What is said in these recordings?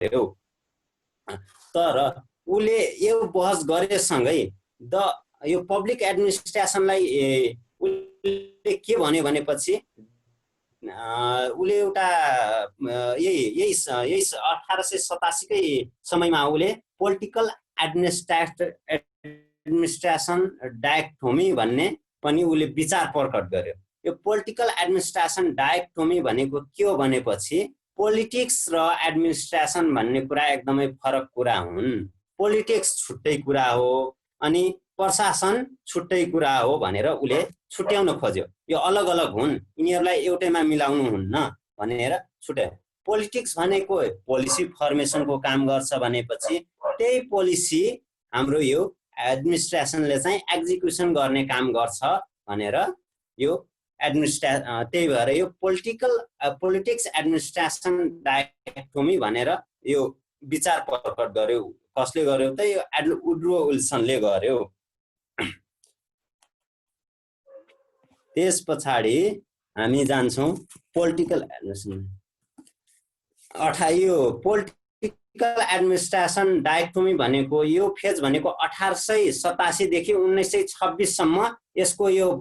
गर्यो। तर उले यो बहस गरेसँगै यो पब्लिक एडमिनिस्ट्रेसनलाई उले के भन्यो भनेपछि उले एउटा यही 1887 कै समयमा उले पोलिटिकल एडमिनिस्ट्रेसन डायक्टोमी भन्ने पनि उले विचार प्रकट गर्यो। यो पोलिटिकल एडमिनिस्ट्रेसन डायक्टोमी भनेको के हो भनेपछि पोलिटिक्स र एडमिनिस्ट्रेसन भन्ने कुरा एकदमै फरक कुरा हुन्। पोलिटिक्स छुट्टै कुरा हो अनि प्रशासन छुट्टै कुरा हो भनेर उले छुट्याउन खोज्यो। यो अलग अलग हुन्, यिनीहरूलाई एउटैमा मिलाउनु हुन्न भनेर छुट्यायो। पोलिटिक्स भनेको पोलिसी फर्मेसनको काम गर्छ भनेपछि त्यही पोलिसी हाम्रो यो एडमिनिस्ट्रेसनले चाहिँ एक्जिक्युसन गर्ने काम गर्छ भनेर यो त्यही भएर यो पोलिटिक्स एडमिनिस्ट्रेसन डायक्टोमी भनेर यो विचार प्रकट गर्यो। कसले गर्यो त? यो वुड्रो विल्सनले गर्यो। त्यस पछाडि हामी जान्छौँ पोलिटिकल एडमिनिस्ट्रेसन डायक्टोमी भनेको यो फेज भनेको 1887 देखि 1926 सम्म यसको यो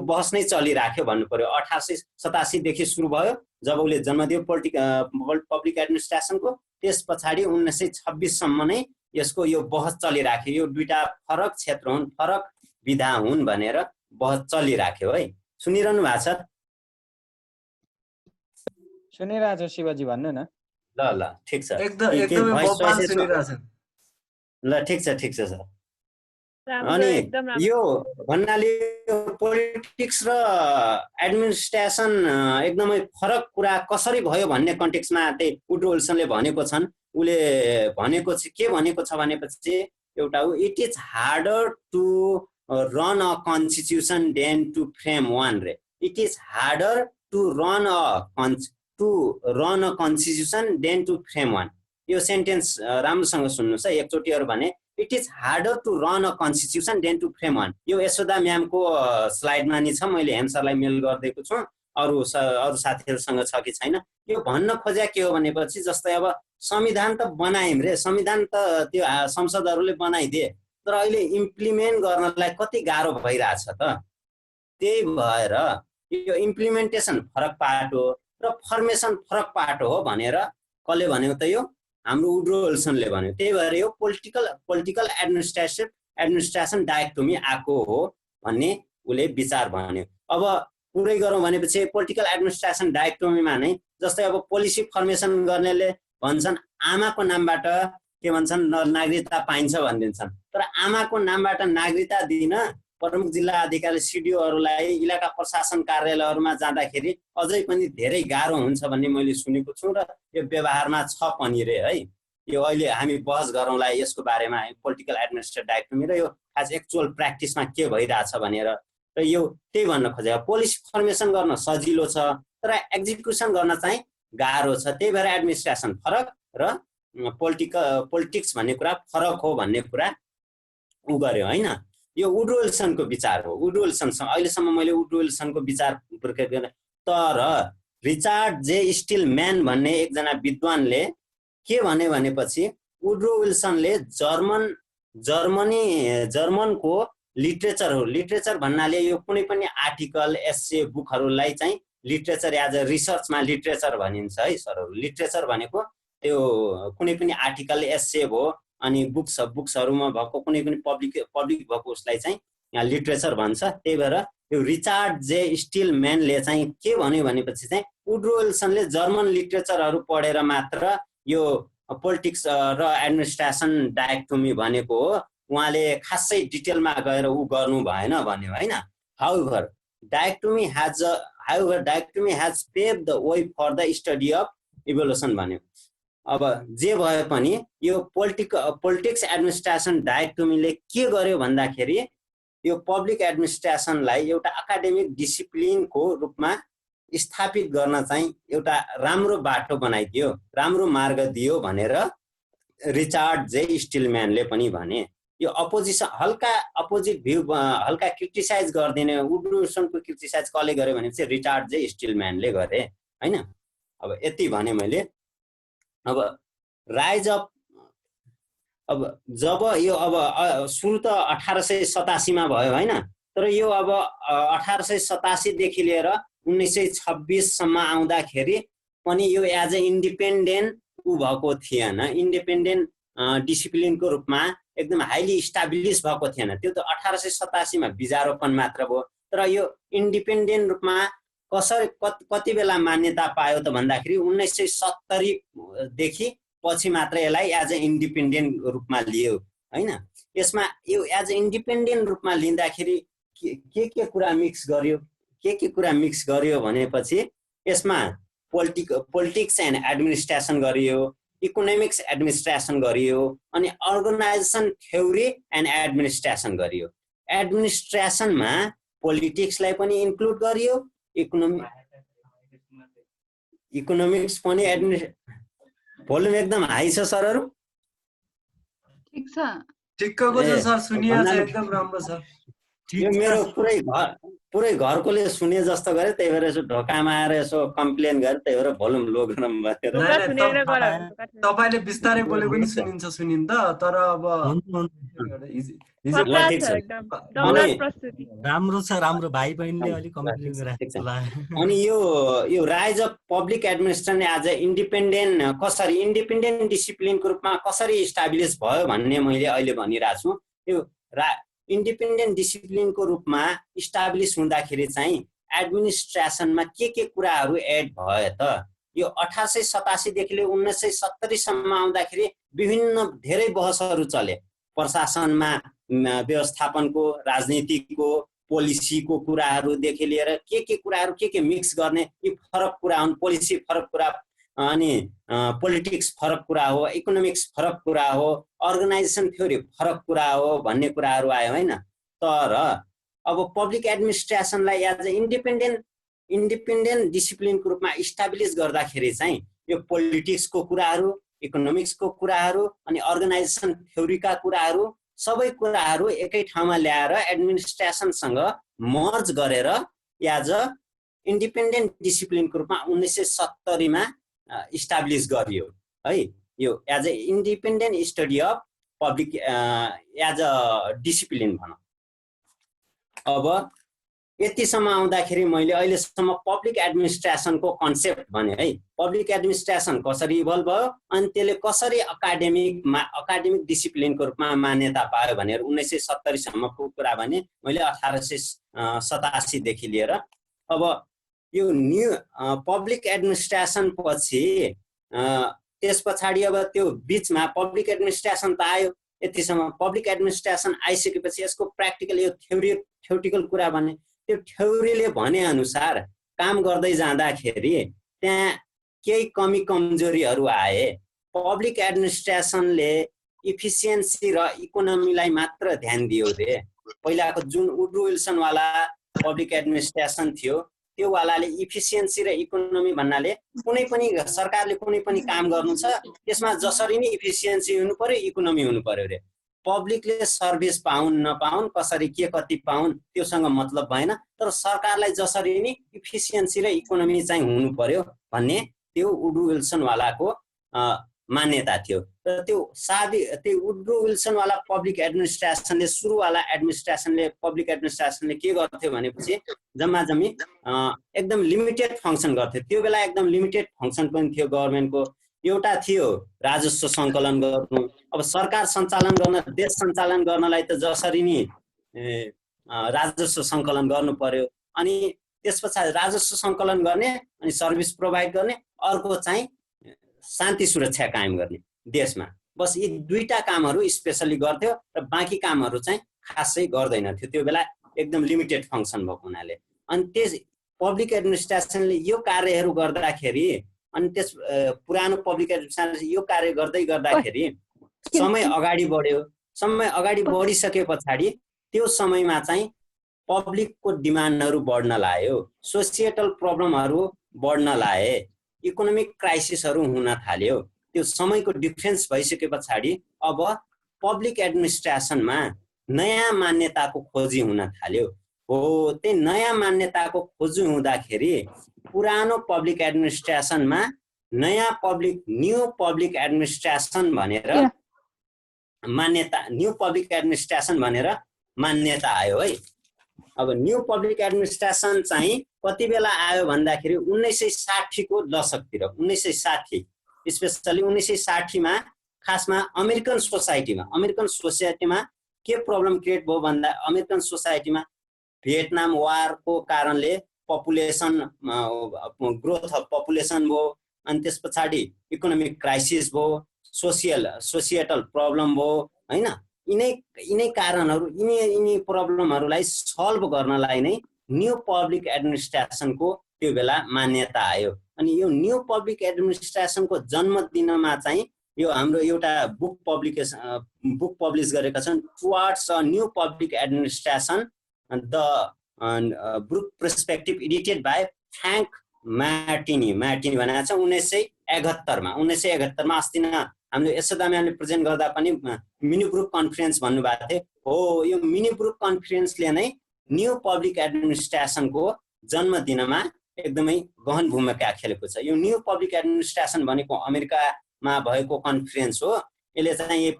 बहस नै चलिराख्यो भन्नु पर्यो। 1887 देखि सुरु भयो जब उसले जन्म दियो पब्लिक एडमिनिस्ट्रेसनको। त्यस पछाडि 1926 सम्म नै यसको यो बहस चलिराख्यो। यो दुईटा फरक क्षेत्र हुन्, फरक विधा हुन् भनेर बहस चलिराख्यो है। सुनिरहनु भएको छ? सुनिरहेको छु शिवजी, भन्नु न। ल ठिक छ, एकदमै सुनिरहेको छ। ल ठिक छ सर। अनि यो भन्नाले पोलिटिक्स र एडमिनिस्ट्रेसन एकदमै फरक कुरा कसरी भयो भन्ने कन्टेक्स्टमा त्यही वुड्रो विल्सनले भनेको छन्। उले भनेको चाहिँ के भनेको छ भनेपछि एउटा it is harder to run a constitution than to frame one रे। It is harder to run a constitution than to frame one. यो सेन्टेन्स राम्रोसँग सुन्नुहोस् है एकचोटिहरु भने it is harder to run a constitution than to frame one. यो यशोदा म्यामको स्लाइडमा नि छ, मैले हेम सरलाई मेल गरिदिएको छु। अरू साथीहरूसँग छ कि छैन। यो भन्न खोज्या के हो भनेपछि जस्तै अब संविधान त बनायौँ रे, संविधान त त्यो संसदहरूले बनाइदिए, तर अहिले इम्प्लिमेन्ट गर्नलाई कति गाह्रो भइरहेछ त। त्यही भएर यो इम्प्लिमेन्टेसन फरक पाटो र फर्मेसन फरक पाटो हो भनेर कसले भन्यो त? यो हाम्रो वुड्रो विल्सनले भन्यो। त्यही भएर यो पोलिटिकल एडमिनिस्ट्रेसन डायक्टोमी आएको हो भन्ने उले विचार भन्यो। अब पुरै गरौँ भनेपछि पोलिटिकल एडमिनिस्ट्रेसन डायक्टोमीमा नै जस्तै अब पोलिसी फर्मेसन गर्नेले भन्छन् आमाको नामबाट के भन्छन् नागरिकता पाइन्छ भनिदिन्छन्। तर आमाको नामबाट नागरिकता दिन प्रमुख जिल्ला अधिकारी सिडिओहरूलाई इलाका प्रशासन कार्यालयहरूमा जाँदाखेरि अझै पनि धेरै गाह्रो हुन्छ भन्ने मैले सुनेको छु र यो व्यवहारमा छ पनि रे है। यो अहिले हामी बहस गरौँला यसको बारेमा, पोलिटिकल एडमिनिस्ट्रेटिभ डायक्टोमी र यो खास एक्चुअल प्र्याक्टिसमा के भइरहेछ भनेर। र यो त्यही भन्न खोजेको पोलिसी फर्मेसन गर्न सजिलो छ तर एक्जिक्युसन गर्न चाहिँ गाह्रो छ। त्यही भएर एडमिनिस्ट्रेसन फरक र पोलिटिक्स भन्ने कुरा फरक हो भन्ने कुरा उ गर्यो हैन। यो वुड्रो विल्सनको विचार हो। वुड्रो विल्सनसँग अहिलेसम्म मैले वुड्रो विल्सनको विचार प्रकट गरेँ। तर रिचार्ड जे स्टिलम्यान भन्ने एकजना विद्वानले के भने भनेपछि वुड्रो विल्सनले जर्मनको लिटरेचर भन्नाले यो कुनै पनि आर्टिकल एस्से बुकहरूलाई चाहिँ लिटरेचर एज अ रिसर्चमा लिटरेचर भनिन्छ है सरहरू। लिटरेचर भनेको त्यो कुनै पनि आर्टिकल एस्से हो अनि बुक्सहरूमा भएको कुनै पनि पब्लिक भएको उसलाई चाहिँ यहाँ लिटरेचर भन्छ। त्यही भएर यो रिचार्ड जे स्टिलम्यानले चाहिँ के भन्यो भनेपछि चाहिँ वुड्रो विल्सनले जर्मन लिटरेचरहरू पढेर मात्र यो पोलिटिक्स र एडमिनिस्ट्रेसन डायक्टोमी भनेको हो, उहाँले खासै डिटेलमा गएर उ गर्नु भएन भन्यो हैन। However dichotomy has paved the way for the study of evolution भन्यो। अब जे भए पनि यो पोलिटिक्स एडमिनिस्ट्रेसन डायक्टोमीले के गर्यो भन्दाखेरि यो पब्लिक एडमिनिस्ट्रेसनलाई एउटा एकाडेमिक डिसिप्लिनको रूपमा स्थापित गर्न चाहिँ एउटा राम्रो बाटो बनाइदियो, राम्रो मार्ग दियो भनेर रिचार्ड जे स्टिलम्यानले पनि भने। यो अपोजिसन हल्का अपोजिट भ्यू हल्का क्रिटिसाइज गर्दिने वुड्रो विल्सनको क्रिटिसाइज कसले गर्यो भनेपछि रिचार्ड जे स्टिलम्यानले गरे हैन। अब यति भने मैले। अब राइज अफ अब जब यो अब सुरु त 1887 मा भयो हैन, तर यो अब 1887 देखि लिएर 1926 सम्म आउँदाखेरि पनि यो एज अ इन्डिपेन्डेन्ट भएको थिएन, इन्डिपेन्डेन्ट डिसिप्लिनको रूपमा एकदम हाइली इस्टाब्लिस भएको थिएन। त्यो त 1887 मा बीजारोपण मात्र भयो। तर यो इन्डिपेन्डेन्ट रूपमा कसरी कति बेला मान्यता पायो त भन्दाखेरि 1970 देखि पछि मात्र यसलाई एज अ इन्डिपेन्डेन्ट रूपमा लियो हैन। यसमा यो एज अ इन्डिपेन्डेन्ट रूपमा लिँदाखेरि के कुरा मिक्स गर्यो, के कुरा मिक्स गर्यो भनेपछि यसमा पोलिटिक्स एन्ड एडमिनिस्ट्रेसन गरियो, इकोनोमिक्स एडमिनिस्ट्रेसन गरियो, अनि अर्गनाइजेसन थ्योरी एन्ड एडमिनिस्ट्रेसन गरियो। एडमिनिस्ट्रेसनमा पोलिटिक्सलाई पनि इन्क्लुड गरियो, इकोनोमिक्स पनि भोल्युम एकदम हाई छ सरहरु। ठीक छ, ठिक्कको छ सर, सुनिया छ, एकदम राम्रो छ। यो मेरो पुरै घरकोले सुने जस्तो गरे, त्यही भएर यसो ढोकामा आएर यसो कम्प्लेन गरे, त्यही भएर भोल्युम लो गरौँ भनेर। तपाईले बिस्तारै बोले पनि सुनिन्छ सुनिन त, तर अब राम्रो छ, राम्रो भाइ बहिनीले अलि कम्प्लेन गरेछ। अनि यो rise of public administration as a independent कसरी इन्डिपेन्डेन्ट डिसिप्लिनको रूपमा कसरी इस्टाब्लिस भयो भन्ने मैले अहिले भनिरहेको छु। यो इन्डिपेन्डेन्ट डिसिप्लिनको रूपमा इस्टाब्लिस हुँदाखेरि चाहिँ एडमिनिस्ट्रेसनमा के कुराहरू एड भयो त? यो 1887 देखि 1970 सम्म आउँदाखेरि विभिन्न धेरै बहसहरू चले। प्रशासनमा व्यवस्थापनको, राजनीतिको, पोलिसीको कुराहरूदेखि लिएर के कुराहरू के मिक्स गर्ने, यी फरक कुरा हुन्। पोलिसी फरक कुरा, अनि पोलिटिक्स फरक कुरा हो, इकोनोमिक्स फरक कुरा हो, अर्गनाइजेसन थ्योरी फरक कुरा हो भन्ने कुराहरू आयो हैन। तर अब पब्लिक एडमिनिस्ट्रेसनलाई एज अ इन्डिपेन्डेन्ट डिसिप्लिनको रूपमा इस्टाब्लिस गर्दाखेरि चाहिँ यो पोलिटिक्सको कुराहरू, इकोनोमिक्सको कुराहरू, अनि अर्गनाइजेसन थ्योरीका कुराहरू, सबै कुराहरू एकै ठाउँमा ल्याएर एडमिनिस्ट्रेसनसँग मर्ज गरेर एज अ इन्डिपेन्डेन्ट डिसिप्लिनको रूपमा 1970 मा इस्टाब्लिस गरियो है। यो as a independent study of public as a discipline भनौँ। अब यतिसम्म आउँदाखेरि मैले अहिलेसम्म पब्लिक एडमिनिस्ट्रेसनको कन्सेप्ट भने है। पब्लिक एडमिनिस्ट्रेसन कसरी इभल्भ भयो, अनि त्यसले कसरी अकाडेमिक डिसिप्लिनको रूपमा मान्यता पायो भनेर 1970 सम्मको कुरा भने मैले 1887 देखि लिएर। अब यो न्यू पब्लिक एडमिनिस्ट्रेसन पछि त्यस पछाडि अब त्यो बीचमा पब्लिक एडमिनिस्ट्रेसन त आयो। यतिसम्म पब्लिक एडमिनिस्ट्रेसन आइसकेपछि यसको प्र्याक्टिकल यो थ्योरिटिकल कुरा भने, त्यो थ्योरीले भने अनुसार काम गर्दै जाँदाखेरि त्यहाँ केही कमी कमजोरीहरू आए। पब्लिक एडमिनिस्ट्रेसनले इफिसियन्सी र इकोनोमीलाई मात्र ध्यान दियो रे। पहिलाको जुन वुड्रो विल्सन वाला पब्लिक एडमिनिस्ट्रेसन थियो, त्यो वालाले इफिसियन्सी र इकोनोमी भन्नाले कुनै पनि सरकारले कुनै पनि काम गर्नु छ त्यसमा जसरी नै इफिसियन्सी हुनु पर्यो, इकोनोमी हुनु पर्यो रे। पब्लिकले सर्भिस पाउन् नपाउन्, कसरी के कति पाउन् त्योसँग मतलब भएन, तर सरकारलाई जसरी नै इफिसियन्सी र इकोनोमी चाहिँ हुनु पर्यो भन्ने त्यो वुड्रो विल्सन वालाको मान्यता थियो। र त्यो वुड्रो विल्सन वाला पब्लिक एडमिनिस्ट्रेसनले, सुरुवाला एडमिनिस्ट्रेसनले, पब्लिक एडमिनिस्ट्रेसनले के गर्थ्यो भनेपछि जम्मा जम्मी एकदम लिमिटेड फङ्सन गर्थ्यो। त्यो बेला एकदम लिमिटेड फङ्सन पनि थियो गभर्मेन्टको। एउटा थियो राजस्व सङ्कलन गर्नु। अब सरकार सञ्चालन गर्न, देश सञ्चालन गर्नलाई त जसरी नि राजस्व सङ्कलन गर्नु पर्यो, अनि त्यस पछाडि राजस्व सङ्कलन गर्ने अनि सर्भिस प्रोभाइड गर्ने, अर्को चाहिँ शान्ति सुरक्षा कायम गर्ने देशमा। बस यी दुईटा कामहरू स्पेसली गर्थ्यो र बाँकी कामहरू चाहिँ खासै गर्दैन थियो। त्यो बेला एकदम लिमिटेड फङ्सन भएको हुनाले। अनि त्यस पब्लिक एडमिनिस्ट्रेसनले यो कार्यहरू गर्दाखेरि, अनि त्यस पुरानो पब्लिक एडमिनिस्ट्रेसनले यो कार्य गर्दै गर्दाखेरि समय अगाडि बढ्यो। समय अगाडि बढिसके पछाडि त्यो समयमा चाहिँ पब्लिकको डिमान्डहरू बढ्न लाग्यो, सोसिएटल प्रब्लमहरू बढ्न लागे, इकोनोमिक क्राइसिसहरू हुन थाल्यो। त्यो समयको डिफ्रेन्स भइसके पछाडि अब पब्लिक एडमिनिस्ट्रेसनमा नयाँ मान्यताको खोजी हुन थाल्यो। हो, त्यही नयाँ मान्यताको खोजी हुँदाखेरि पुरानो पब्लिक एडमिनिस्ट्रेसनमा न्यू पब्लिक एडमिनिस्ट्रेसन भनेर न्यू पब्लिक एडमिनिस्ट्रेसन भनेर मान्यता आयो है। अब न्यू पब्लिक एडमिनिस्ट्रेसन चाहिँ कति बेला आयो भन्दाखेरि 1960 को दशकतिर, 1960 स्पेसली 1960 मा खासमा अमेरिकन सोसाइटीमा के प्रब्लम क्रिएट भयो भन्दा अमेरिकन सोसाइटीमा भियतनाम वारको कारणले पपुलेसन ग्रोथ अफ पपुलेसन भयो, अनि त्यस पछाडि इकोनोमिक क्राइसिस भयो, सोसिएटल प्रब्लम भयो हैन। यिनै कारणहरु यिनी प्रब्लमहरुलाई सल्भ गर्नलाई नै न्यू पब्लिक एडमिनिस्ट्रेसनको त्यो बेला मान्यता आयो। अनि यो न्यू पब्लिक एडमिनिस्ट्रेसनको जन्म दिनमा चाहिँ यो हाम्रो एउटा बुक पब्लिश गरेका छन्, towards a new public administration the book perspective edited by Frank Martini भनेको छ 1971 मा। अस्ति न हामीले यशोदा म्यामले प्रेजेन्ट गर्दा पनि मिनी ग्रुप कन्फरेन्स भन्नुभएको थियो हो। यो मिनी ग्रुप कन्फरेन्सले नै न्यू पब्लिक एडमिनिस्ट्रेसनको जन्म दिनमा एकदमै गहन भूमिका खेलेको छ। यो न्यू पब्लिक एडमिनिस्ट्रेसन भनेको अमेरिकामा भएको कन्फरेन्स हो। यसले चाहिँ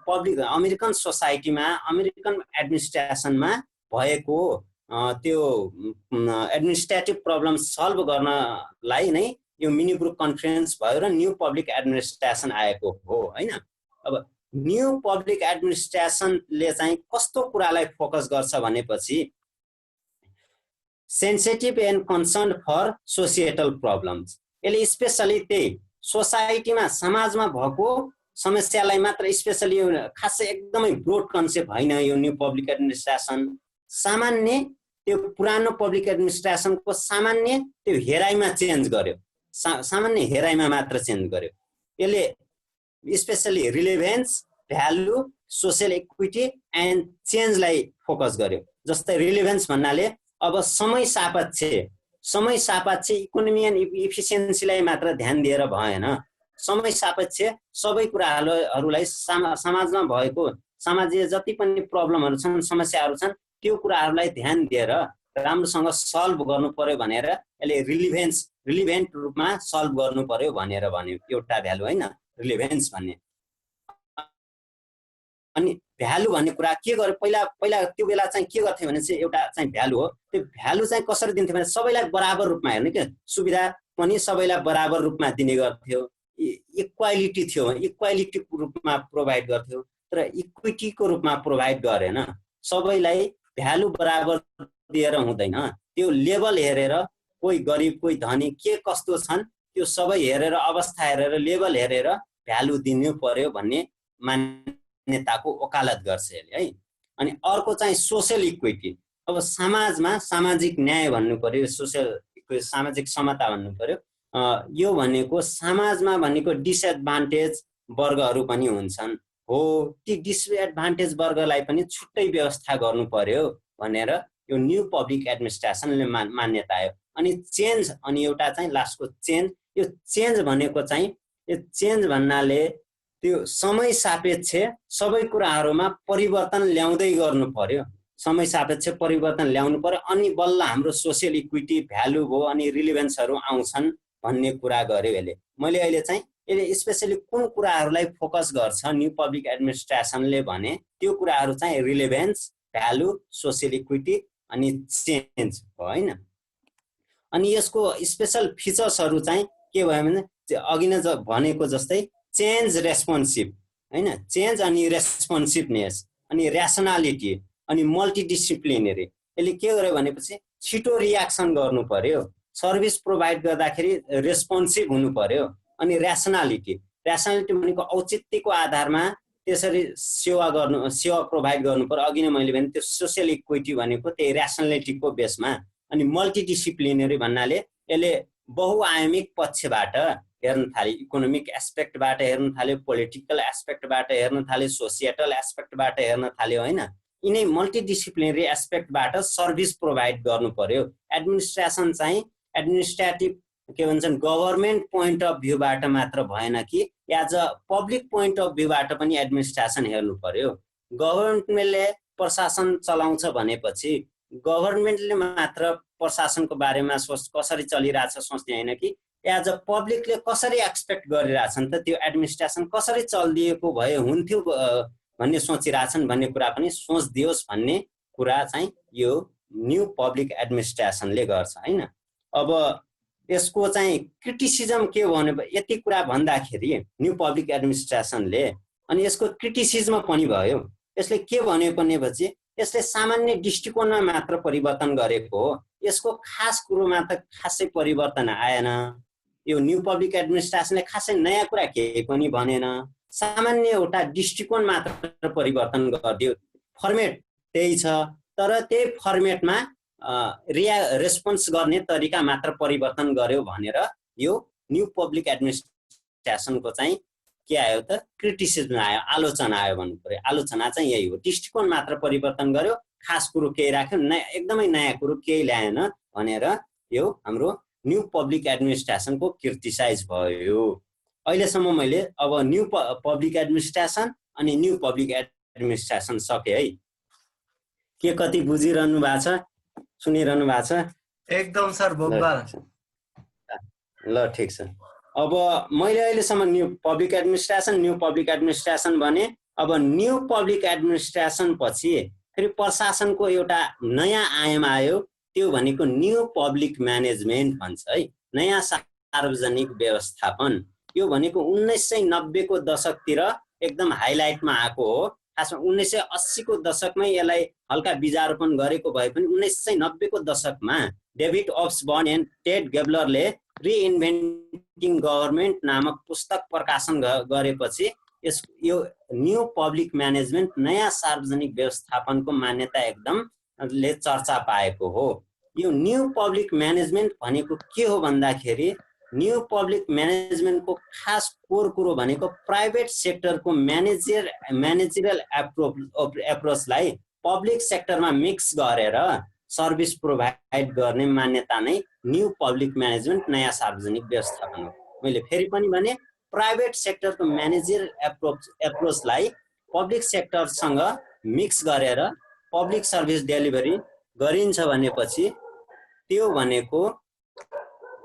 अमेरिकन सोसाइटीमा अमेरिकन एडमिनिस्ट्रेसनमा भएको त्यो एडमिनिस्ट्रेटिभ प्रब्लम सल्भ गर्नलाई नै यो मिनी ग्रुप कन्फरेन्स भयो र न्यू पब्लिक एडमिनिस्ट्रेसन आएको हो हैन। अब न्यू पब्लिक एडमिनिस्ट्रेसनले चाहिँ कस्तो कुरालाई फोकस गर्छ भनेपछि sensitive and concern for societal problems. यसले स्पेसली त्यही सोसाइटीमा समाजमा भएको समस्यालाई मात्र स्पेसली खासै एकदमै ब्रोड कन्सेप्ट होइन यो न्यू पब्लिक एडमिनिस्ट्रेसन। सामान्य त्यो पुरानो पब्लिक एडमिनिस्ट्रेसनको सामान्य त्यो हेराइमा चेन्ज गर्यो, सामान्य हेराइमा मात्र चेन्ज गर्यो। यसले specially relevance, value, social equity and चेन्जलाई फोकस गर्यो। जस्तै रिलेभेन्स भन्नाले अब समय सापेक्ष इकोनोमी एन्ड इफिसियन्सीलाई मात्र ध्यान दिएर भएन। समय सापेक्ष सबै कुराहरूलाई समाजमा भएको सामाजिक जति पनि प्रब्लमहरू छन्, समस्याहरू छन्, त्यो कुराहरूलाई ध्यान दिएर राम्रोसँग सल्भ गर्नु पर्यो भनेर यसले रिलिभेन्ट रूपमा सल्भ गर्नु पर्यो भनेर भन्यो। एउटा भ्यालु हैन रिलिभेन्स भन्ने। अनि भ्यालु भन्ने कुरा के गर्यो पहिला त्यो बेला चाहिँ के गर्थ्यो भने चाहिँ एउटा चाहिँ भ्यालु हो। त्यो भ्यालु चाहिँ कसरी दिन्थ्यो भने सबैलाई बराबर रूपमा हेर्ने के, सुविधा पनि सबैलाई बराबर रूपमा दिने गर्थ्यो। इक्वालिटी थियो, इक्वालिटीको रूपमा प्रोभाइड गर्थ्यो, तर इक्विटीको रूपमा प्रोभाइड गरेन। सबैलाई भ्यालु बराबर दिएर हुँदैन। त्यो लेभल हेरेर कोही गरिब कोही धनी के कस्तो छन् त्यो सबै हेरेर अवस्था हेरेर लेभल हेरेर भ्यालु दिनु पर्यो भन्ने मान्यताको वकालत गर्छ यसले है। अनि अर्को चाहिँ सोशल इक्विटी। अब समाजमा सामाजिक न्याय भन्नु पर्यो, सोशल इक्विटी सामाजिक समता भन्नु पर्यो। यो भनेको समाजमा भनेको डिसएडभान्टेज वर्गहरू पनि हुन्छन् हो, ती डिसएडभान्टेज वर्गलाई पनि छुट्टै व्यवस्था गर्नु पर्यो भनेर यो न्यू पब्लिक एडमिनिस्ट्रेसनले मान्यता आयो। अनि चेन्ज, अनि एउटा चाहिँ लास्टको चेन्ज। यो चेन्ज भनेको चाहिँ यो चेन्ज भन्नाले त्यो समय सापेक्ष सबै कुराहरूमा परिवर्तन ल्याउँदै गर्नु पर्यो, समय सापेक्ष परिवर्तन ल्याउनु पर्यो। अनि बल्ल हाम्रो सोसियल इक्विटी भ्यालु भयो अनि रिलेभेन्सहरू आउँछन् भन्ने कुरा गर्यो यसले। मैले अहिले चाहिँ यसले स्पेसली कुन कुराहरूलाई फोकस गर्छ न्यू पब्लिक एडमिनिस्ट्रेसनले भने त्यो कुराहरू चाहिँ रिलेभेन्स, भ्यालु, सोसियल इक्विटी अनि चेन्ज हो हैन। अनि यसको स्पेशल फिचर्सहरू चाहिँ के भयो भने अघि नै भनेको जस्तै चेन्ज रेस्पोन्सिभ हैन, चेन्ज अनि रेस्पोन्सिभनेस अनि र्यासनालिटी अनि मल्टिडिसिप्लिनरी। यसले के गर्यो भनेपछि छिटो रियाक्सन गर्नु पर्यो, सर्भिस प्रोभाइड गर्दाखेरि रेस्पोन्सिभ हुनु पर्यो। अनि र्यासनालिटी भनेको औचित्यको आधारमा त्यसरी सेवा प्रोभाइड गर्नु पर्यो। अघि नै मैले भने त्यो सोसियल इक्विटी भनेको त्यही र्यासनालिटीको बेसमा। अनि मल्टिडिसिप्लिनरी भन्नाले यसले बहुआयामिक पक्षबाट हेर्न थाल्यो, इकोनोमिक एस्पेक्टबाट हेर्न थाल्यो, पोलिटिकल एस्पेक्टबाट हेर्न थाल्यो, सोसिएटल एस्पेक्टबाट हेर्न थाल्यो हैन। यिनै मल्टिडिसिप्लिनरी एस्पेक्टबाट सर्भिस प्रोभाइड गर्नु पर्यो। एडमिनिस्ट्रेसन चाहिँ एडमिनिस्ट्रेटिभ के भन्छन् गभर्नमेन्ट पोइन्ट अफ भ्यूबाट मात्र भएन कि as a public point of भ्यूबाट पनि एडमिनिस्ट्रेसन हेर्नु पर्यो। गभर्नमेन्टले प्रशासन चलाउँछ भनेपछि गभर्नमेन्टले मात्र प्रशासनको बारेमा कसरी चलिरहेछ सोच्ने होइन कि एज अ पब्लिकले कसरी एक्सपेक्ट गरिरहेछन् त त्यो एडमिनिस्ट्रेसन कसरी चलिदिएको भए हुन्थ्यो भन्ने सोचिरहेछन् भन्ने कुरा पनि सोचिदियोस् भन्ने कुरा चाहिँ यो न्यू पब्लिक एडमिनिस्ट्रेसनले गर्छ हैन। अब यसको चाहिँ क्रिटिसिजम के हो भने यति कुरा भन्दाखेरि न्यू पब्लिक एडमिनिस्ट्रेसनले अनि यसको क्रिटिसिजम पनि भयो। यसले के भन्यो भनेपछि यसले सामान्य दृष्टिकोणमा मात्र परिवर्तन गरेको हो, यसको खास कुरोमा त खासै परिवर्तन आएन। यो न्यू पब्लिक एडमिनिस्ट्रेसनले खासै नयाँ कुरा केही पनि भनेन, सामान्य एउटा दृष्टिकोण मात्र परिवर्तन गरिदियो। फर्मेट त्यही छ तर त्यही फर्मेटमा रेस्पोन्स गर्ने तरिका मात्र परिवर्तन गर्यो भनेर यो न्यू पब्लिक एडमिनिस्ट्रेसनको चाहिँ के आयो त क्रिटिसिजम आयो, आलोचना आयो भन्नु पर्यो। आलोचना चाहिँ यही हो, दृष्टिकोण मात्र परिवर्तन गर्यो, खास कुरो केही राख्यो, एकदमै नयाँ कुरो केही ल्याएन भनेर यो हाम्रो न्यू पब्लिक एडमिनिस्ट्रेसनको क्रिटिसाइज भयो। अहिलेसम्म मैले अब न्यू पब्लिक एडमिनिस्ट्रेसन अनि न्यू पब्लिक एडमिनिस्ट्रेसन सके है। के कति बुझिरहनु भएको छ, सुनिरहनु भएको छ? एकदम सर बोब्बा। ल ठिक छ। अब मैले अहिलेसम्म न्यू पब्लिक एडमिनिस्ट्रेसन भने अब न्यू पब्लिक एडमिनिस्ट्रेसन पछि फेरि प्रशासनको एउटा नयाँ आयाम आयो, त्यो भनेको न्यू पब्लिक म्यानेजमेन्ट भन्छ है, नयाँ सार्वजनिक व्यवस्थापन। यो भनेको 1990 को दशकतिर एकदम हाइलाइटमा आएको हो। खासमा 1980 को दशकमै यसलाई हल्का बीजारोपण गरेको भए पनि 1990 को दशकमा डेभिड ऑब्सबर्न एन्ड टेड गेब्लरले रिइन्भेन्टिङ गभर्नमेन्ट नामक पुस्तक प्रकाशन गरेपछि यो न्यू पब्लिक म्यानेजमेन्ट नयाँ सार्वजनिक व्यवस्थापनको मान्यता एकदमले चर्चा पाएको हो। यो न्यू पब्लिक म्यानेजमेन्ट भनेको के हो भन्दाखेरि न्यू पब्लिक म्यानेजमेन्टको खास कोर कुरो भनेको प्राइभेट सेक्टरको म्यानेजरियल एप्रोचलाई पब्लिक सेक्टरमा मिक्स गरेर सर्भिस प्रोभाइड गर्ने मान्यता नै न्यू पब्लिक म्यानेजमेन्ट नयाँ सार्वजनिक व्यवस्थापन हो। मैले फेरि पनि भने प्राइभेट सेक्टरको म्यानेजरियल एप्रोचलाई पब्लिक सेक्टरसँग मिक्स गरेर पब्लिक सर्भिस डेलिभरी गरिन्छ भनेपछि त्यो भनेको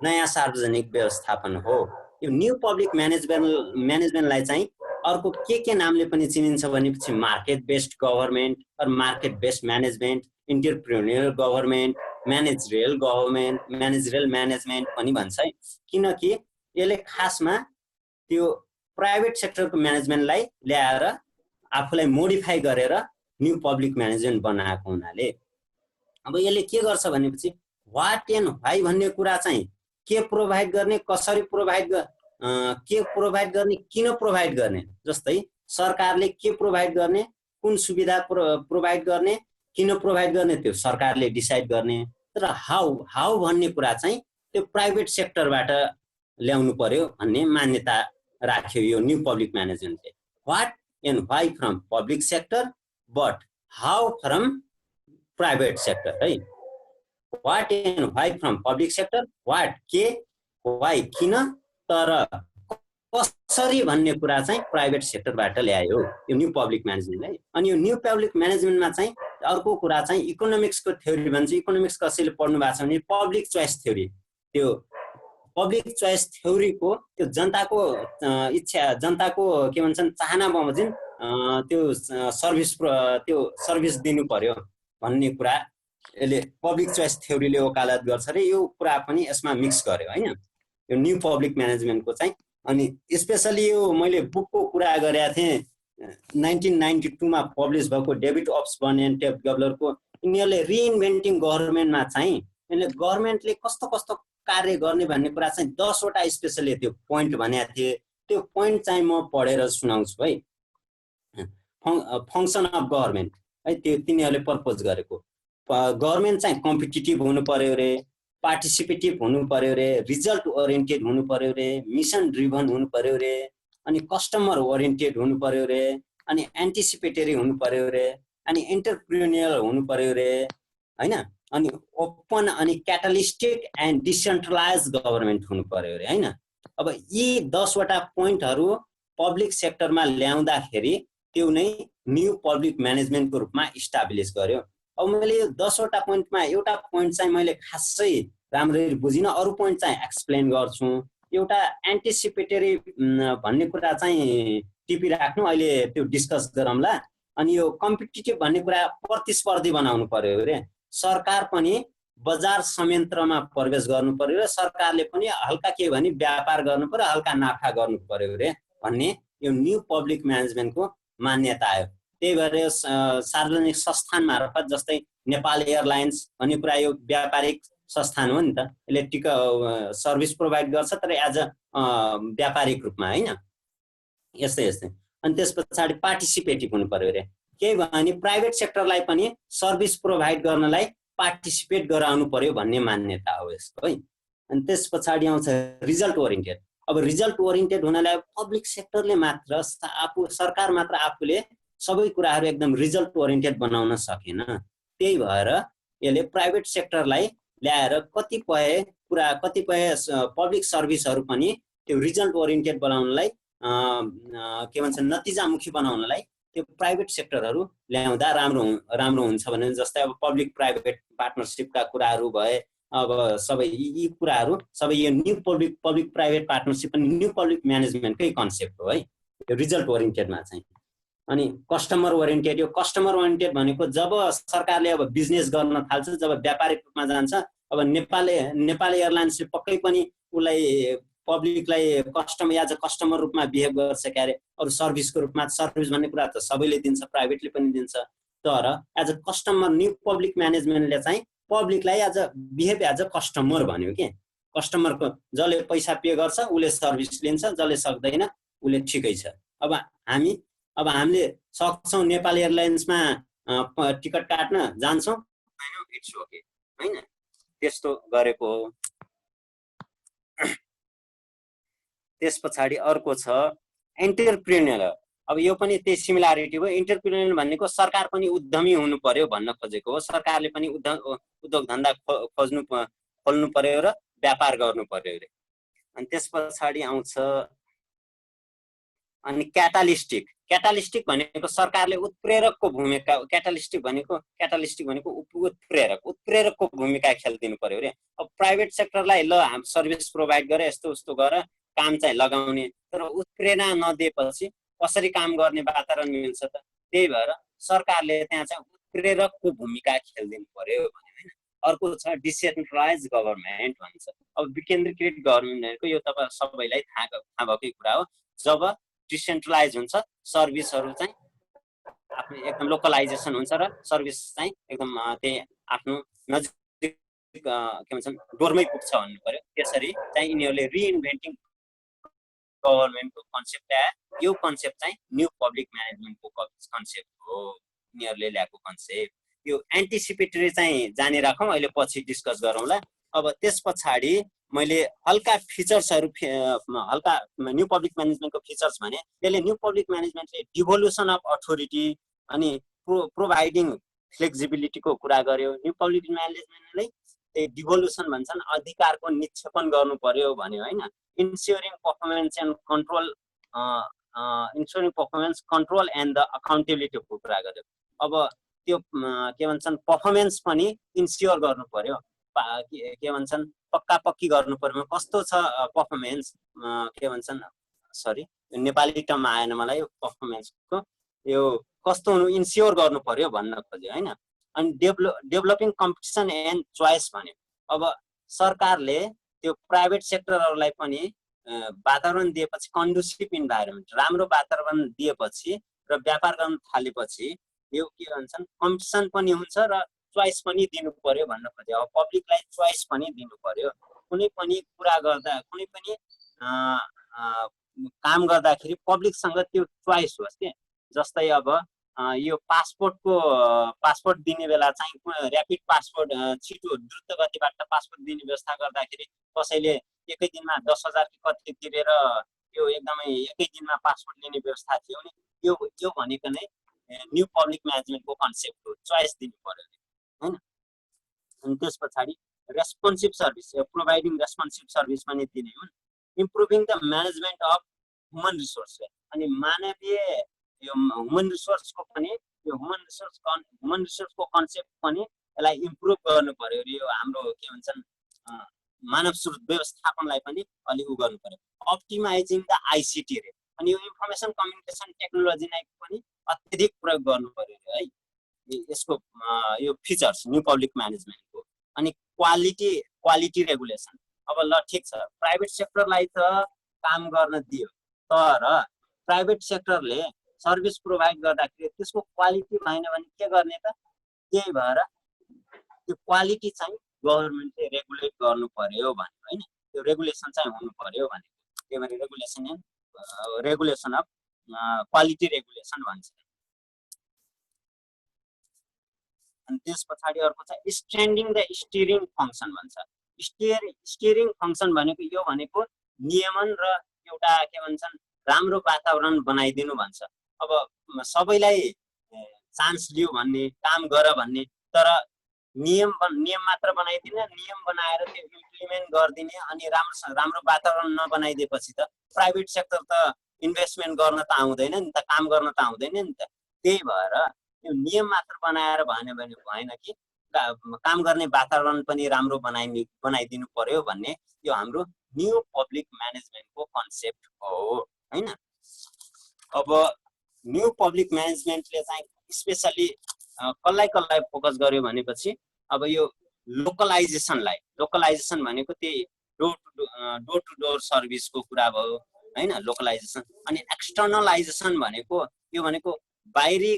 नयाँ सार्वजनिक व्यवस्थापन हो। यो न्यू पब्लिक म्यानेजमेन्टलाई चाहिँ अर्को के नामले पनि चिनिन्छ भनेपछि मार्केट बेस्ड गभर्नमेन्ट र market based management, entrepreneurial government, managerial management पनि भन्छ है। किनकि यसले खासमा त्यो प्राइभेट सेक्टरको म्यानेजमेन्टलाई ल्याएर आफूलाई मोडिफाई गरेर न्यू पब्लिक म्यानेजमेन्ट बनाएको हुनाले अब यसले के गर्छ भनेपछि व्हाट एन्ड व्हाई भन्ने कुरा चाहिँ के प्रोभाइड गर्ने, कसरी प्रोभाइड के प्रोभाइड गर्ने, किन प्रोभाइड गर्ने, जस्तै सरकारले के प्रोभाइड गर्ने, कुन सुविधा प्रोभाइड गर्ने, किन प्रोभाइड गर्ने त्यो सरकारले डिसाइड गर्ने। तर हाउ भन्ने कुरा चाहिँ त्यो प्राइभेट सेक्टरबाट ल्याउनु पर्यो भन्ने मान्यता राख्यो यो न्यू पब्लिक म्यानेजमेन्टले। What and why from public sector but how from private sector है। What and why from public sector, what के, व्हाई किन, तर कसरी भन्ने कुरा चाहिँ प्राइभेट सेक्टरबाट ल्यायो यो न्यू पब्लिक म्यानेजमेन्टले। अनि यो न्यू पब्लिक म्यानेजमेन्टमा चाहिँ अर्को कुरा चाहिँ इकोनोमिक्सको थ्योरी भन्छ। इकोनोमिक्स कसैले पढ्नु भएको छ भने पब्लिक चोइस थ्योरी, त्यो पब्लिक चोइस थ्योरीको त्यो जनताको इच्छा, जनताको के भन्छन् चाहना बमोजिम त्यो सर्भिस दिनु पर्यो भन्ने कुरा यसले पब्लिक चोइस थ्योरीले वकालत गर्छ रे। यो कुरा पनि यसमा मिक्स गर्यो हैन यो न्यू पब्लिक म्यानेजमेन्टको चाहिँ। अनि स्पेशली यो मैले बुकको कुरा गरेका थिएँ 1992 मा पब्लिस भएको डेभिड ऑब्सबर्न एन्ड टेड गेब्लरको। यिनीहरूले रिइन्भेन्टिङ गभर्नमेन्टमा चाहिँ यिनले गभर्नमेन्टले कस्तो कस्तो कार्य गर्ने भन्ने कुरा चाहिँ 10 वटा स्पेशली त्यो पोइन्ट भनेका थिए। त्यो पोइन्ट चाहिँ म पढेर सुनाउँछु है। फङ्सन अफ गभर्नमेन्ट है, त्यो तिनीहरूले प्रपोज गरेको। गभर्नमेन्ट चाहिँ कम्पिटिटिभ हुनु पर्यो रे, पार्टिसिपेटिभ हुनु पर्यो रे, रिजल्ट ओरिएन्टेड हुनु पर्यो रे, मिसन ड्रिभन हुनु पर्यो रे, अनि कस्टमर ओरिएन्टेड हुनु पर्यो रे, अनि एन्टिसिपेटरी हुनु पर्यो रे, अनि एन्टरप्रेन्योरियल हुनु पर्यो रे हैन, अनि ओपन अनि क्याटलिस्टिक एन्ड डिसेन्ट्रलाइज गभर्नमेन्ट हुनु पर्यो रे हैन। अब यी 10 वटा पोइन्टहरू पब्लिक सेक्टरमा ल्याउँदाखेरि त्यो नै न्यू पब्लिक म्यानेजमेन्टको रूपमा इस्टाब्लिस गर्यो। अब मैले यो 10 वटा पोइन्टमा एउटा पोइन्ट चाहिँ मैले खासै राम्ररी बुझिन, अरू पोइन्ट चाहिँ एक्सप्लेन गर्छु। एउटा एन्टिसिपेटरी भन्ने कुरा चाहिँ टिपिराख्नु, अहिले त्यो डिस्कस गरौँला। अनि यो कम्पिटिटिभ भन्ने कुरा प्रतिस्पर्धी बनाउनु पर्यो रे। सरकार पनि बजार संयन्त्रमा प्रवेश गर्नु पर्यो र सरकारले पनि हल्का के भने व्यापार गर्नु पर्यो, हल्का नाफा गर्नु पर्यो रे भन्ने यो न्यू पब्लिक म्यानेजमेन्टको मान्यता आयो। त्यही भएर सार्वजनिक संस्थान मार्फत, जस्तै नेपाल एयरलाइन्स भन्ने कुरा यो व्यापारिक संस्थान हो नि त, यसले सर्भिस प्रोभाइड गर्छ तर एज अ व्यापारिक रूपमा होइन, यस्तै यस्तै। अनि त्यस पछाडि पार्टिसिपेटिभ हुनु पर्यो रे। केही भयो भने प्राइभेट सेक्टरलाई पनि सर्भिस प्रोभाइड गर्नलाई पार्टिसिपेट गराउनु पर्यो भन्ने मान्यता हो यसको है। अनि त्यस पछाडि आउँछ रिजल्ट ओरिएन्टेड। अब रिजल्ट ओरिएन्टेड हुनलाई पब्लिक सेक्टरले मात्र सरकार मात्र आफूले सबै कुराहरू एकदम रिजल्ट ओरिएन्टेड बनाउन सकेन। त्यही भएर यसले प्राइभेट सेक्टरलाई ल्याएर कतिपय पब्लिक सर्भिसहरू पनि त्यो रिजल्ट ओरिएन्टेड बनाउनलाई के भन्छ नतिजामुखी बनाउनलाई त्यो प्राइभेट सेक्टरहरू ल्याउँदा राम्रो हुन्छ भने, जस्तै अब पब्लिक प्राइभेट पार्टनरसिपका कुराहरू भए, अब सबै यी कुराहरू सबै यो न्यू पब्लिक प्राइभेट पार्टनरसिप पनि न्यू पब्लिक म्यानेजमेन्टकै कन्सेप्ट हो है यो रिजल्ट ओरिएन्टेडमा चाहिँ। अनि कस्टमर ओरिएन्टेड, यो कस्टमर ओरिएन्टेड भनेको जब सरकारले अब बिजनेस गर्न थाल्छ, जब व्यापारिक रूपमा जान्छ, अब नेपाल एयरलाइन्सले पक्कै पनि उसलाई पब्लिकलाई एज अ कस्टमर रूपमा बिहेभ गर्छ क्यारे। अरू सर्भिसको रूपमा सर्भिस भन्ने कुरा त सबैले दिन्छ, प्राइभेटले पनि दिन्छ, तर as a customer new public म्यानेजमेन्टले चाहिँ पब्लिकलाई as a behave as a customer भन्यो कि। कस्टमरको जसले पैसा पे गर्छ उसले सर्भिस लिन्छ, जसले सक्दैन उसले ठिकै छ। अब हामीले सक्छौँ नेपाल एयरलाइन्समा टिकट काट्न जान्छौँ, इट्स ओके होइन, त्यस्तो गरेको हो। त्यस पछाडि अर्को छ एन्टरप्रेन्योर। अब यो पनि त्यही सिमिलारिटी हो। एन्टरप्रेन्योर भनेको सरकार पनि उद्यमी हुनु पर्यो भन्न खोजेको हो। सरकारले पनि उद्योग धन्दा खोल्नु पर्यो र व्यापार गर्नु पर्यो रे। अनि त्यस पछाडि आउँछ अनि क्याटालिस्टिक भनेको सरकारले उत्प्रेरकको भूमिका, क्याटालिस्टिक भनेको उत्प्रेरकको भूमिका खेलिदिनु पर्यो रे। अब प्राइभेट सेक्टरलाई ल हामी सर्भिस प्रोभाइड गरे, यस्तो उस्तो गर काम चाहिँ लगाउने, तर उत्प्रेरणा नदिएपछि कसरी काम गर्ने वातावरण मिल्छ त। त्यही भएर सरकारले त्यहाँ चाहिँ उत्प्रेरकको भूमिका खेलिदिनु पर्यो भन्यो होइन। अर्को छ डिसेन्ट्रलाइज गभर्नमेन्ट भन्छ। अब विकेन्द्रीकृत गभर्नमेन्टको यो तपाईँ सबैलाई थाहा भएकै कुरा हो। जब डिसेन्ट्रलाइज हुन्छ, सर्भिसहरू चाहिँ आफ्नो एकदम लोकलाइजेसन हुन्छ र सर्भिस चाहिँ एकदम त्यही आफ्नो नजिक के भन्छ डोरमै पुग्छ भन्नु पर्यो। त्यसरी चाहिँ यिनीहरूले रिइन्भेन्टिङ गभर्नमेन्टको कन्सेप्ट ल्याए। यो कन्सेप्ट चाहिँ न्यू पब्लिक म्यानेजमेन्टको कन्सेप्ट हो, यिनीहरूले ल्याएको कन्सेप्ट। यो एन्टिसिपेटरी चाहिँ जाने राखौँ, अहिले पछि डिस्कस गरौँला। अब त्यस पछाडि मैले हल्का फिचर्सहरू, हल्का न्यू पब्लिक म्यानेजमेन्टको फिचर्स भने यसले new public म्यानेजमेन्टले devolution of authority अनि प्रोभाइडिङ फ्लेक्सिबिलिटीको कुरा गर्यो। न्यू पब्लिक म्यानेजमेन्टले डिभोल्युसन भन्छन्, अधिकारको निक्षेपण गर्नु पर्यो भन्यो होइन। इन्स्योरिङ पर्फर्मेन्स कन्ट्रोल एन्ड द अकाउन्टेबिलिटीको कुरा गर्यो। अब त्यो के भन्छन् पर्फर्मेन्स पनि इन्स्योर गर्नु पर्यो, के भन्छन् पक्की गर्नु पर्यो। कस्तो छ पर्फर्मेन्स, के भन्छन् सरी नेपाली टर्म आएन मलाई पर्फर्मेन्सको, यो कस्तो हुनु इन्स्योर गर्नु पर्यो भन्न खोज्यो होइन। अनि डेभलपिङ कम्पिटिसन एन्ड चोइस भन्यो। अब सरकारले त्यो प्राइभेट सेक्टरहरूलाई पनि वातावरण दिएपछि, कन्डुसिभ इन्भाइरोमेन्ट, राम्रो वातावरण दिएपछि र व्यापार गर्न थालेपछि यो के भन्छन् कम्पिटिसन पनि हुन्छ र चोइस पनि दिनु पर्यो भन्न खोज्यो। अब पब्लिकलाई चोइस पनि दिनु पर्यो। कुनै पनि कुरा गर्दा, कुनै पनि काम गर्दाखेरि पब्लिकसँग त्यो चोइस होस् के। जस्तै अब यो पासपोर्ट दिने बेला चाहिँ ऱ्यापिड पासपोर्ट, छिटो द्रुत गतिबाट पासपोर्ट दिने व्यवस्था गर्दाखेरि कसैले एकै दिनमा 10,000 कति तिरेर यो एकदमै एकै दिनमा पासपोर्ट लिने व्यवस्था थियो नि। यो भनेको नै न्यू पब्लिक म्यानेजमेन्टको कन्सेप्ट हो, चोइस दिनु पर्यो होइन। अनि त्यस पछाडि responsive service, providing responsive service पनि दिने हुन्। Improving the management of human resource, अनि मानवीय यो ह्युमन रिसोर्सको पनि, यो ह्युमन रिसोर्सको कन्सेप्ट पनि यसलाई इम्प्रुभ गर्नु पर्यो। यो हाम्रो के भन्छन् मानव स्रोत व्यवस्थापनलाई पनि अलि उ गर्नु पर्यो अप्टिमाइजिङ द आईसीटी रे अनि यो इन्फर्मेसन कम्युनिकेसन टेक्नोलोजीलाई पनि अत्यधिक प्रयोग गर्नु पर्यो है यसको यो फिचर्स न्यू पब्लिक म्यानेजमेन्टको अनि क्वालिटी रेगुलेसन अब ल ठीक छ प्राइभेट सेक्टरलाई त काम गर्न दियो तर प्राइभेट सेक्टरले सर्भिस प्रोभाइड गर्दाखेरि त्यसको क्वालिटी भएन भने के गर्ने त त्यही भएर त्यो क्वालिटी चाहिँ गभर्नमेन्टले रेगुलेट गर्नु पर्यो भन्यो हैन त्यो रेगुलेसन चाहिँ हुनु पर्यो भन्यो त्यही भएर रेगुलेसन अफ क्वालिटी रेगुलेसन भन्छ अनि त्यस पछाडि अर्को चाहिँ स्ट्यान्डिङ द स्टियरिङ फंक्सन भन्छ स्टियरिङ फंक्सन भनेको यो भनेको नियमन र एउटा के भन्छन् राम्रो वातावरण बनाइदिनु भन्छ अब सबैलाई चान्स लियो भन्ने काम गर भन्ने तर नियम मात्र बनाइदिने नियम बनाएर त्यो इम्प्लिमेन्ट गरिदिने अनि राम्रो वातावरण नबनाइदिएपछि त प्राइभेट सेक्टर त इन्भेस्टमेन्ट गर्न त आउँदैन नि त काम गर्न त आउँदैन नि त त्यही भएर यो नियम मात्र बनाएर भएन कि काम गर्ने वातावरण पनि राम्रो बनाइदिनु पर्यो भन्ने यो हाम्रो न्यू पब्लिक म्यानेजमेन्टको कन्सेप्ट हो हैन अब न्यू पब्लिक म्यानेजमेन्टले चाहिँ स्पेशली कसलाई फोकस गर्यो भनेपछि अब यो लोकलाइजेसन भनेको त्यही डोर टु डोर सर्भिसको कुरा भयो हैन लोकलाइजेसन अनि एक्सटर्नलाइजेसन भनेको यो भनेको बाहिरी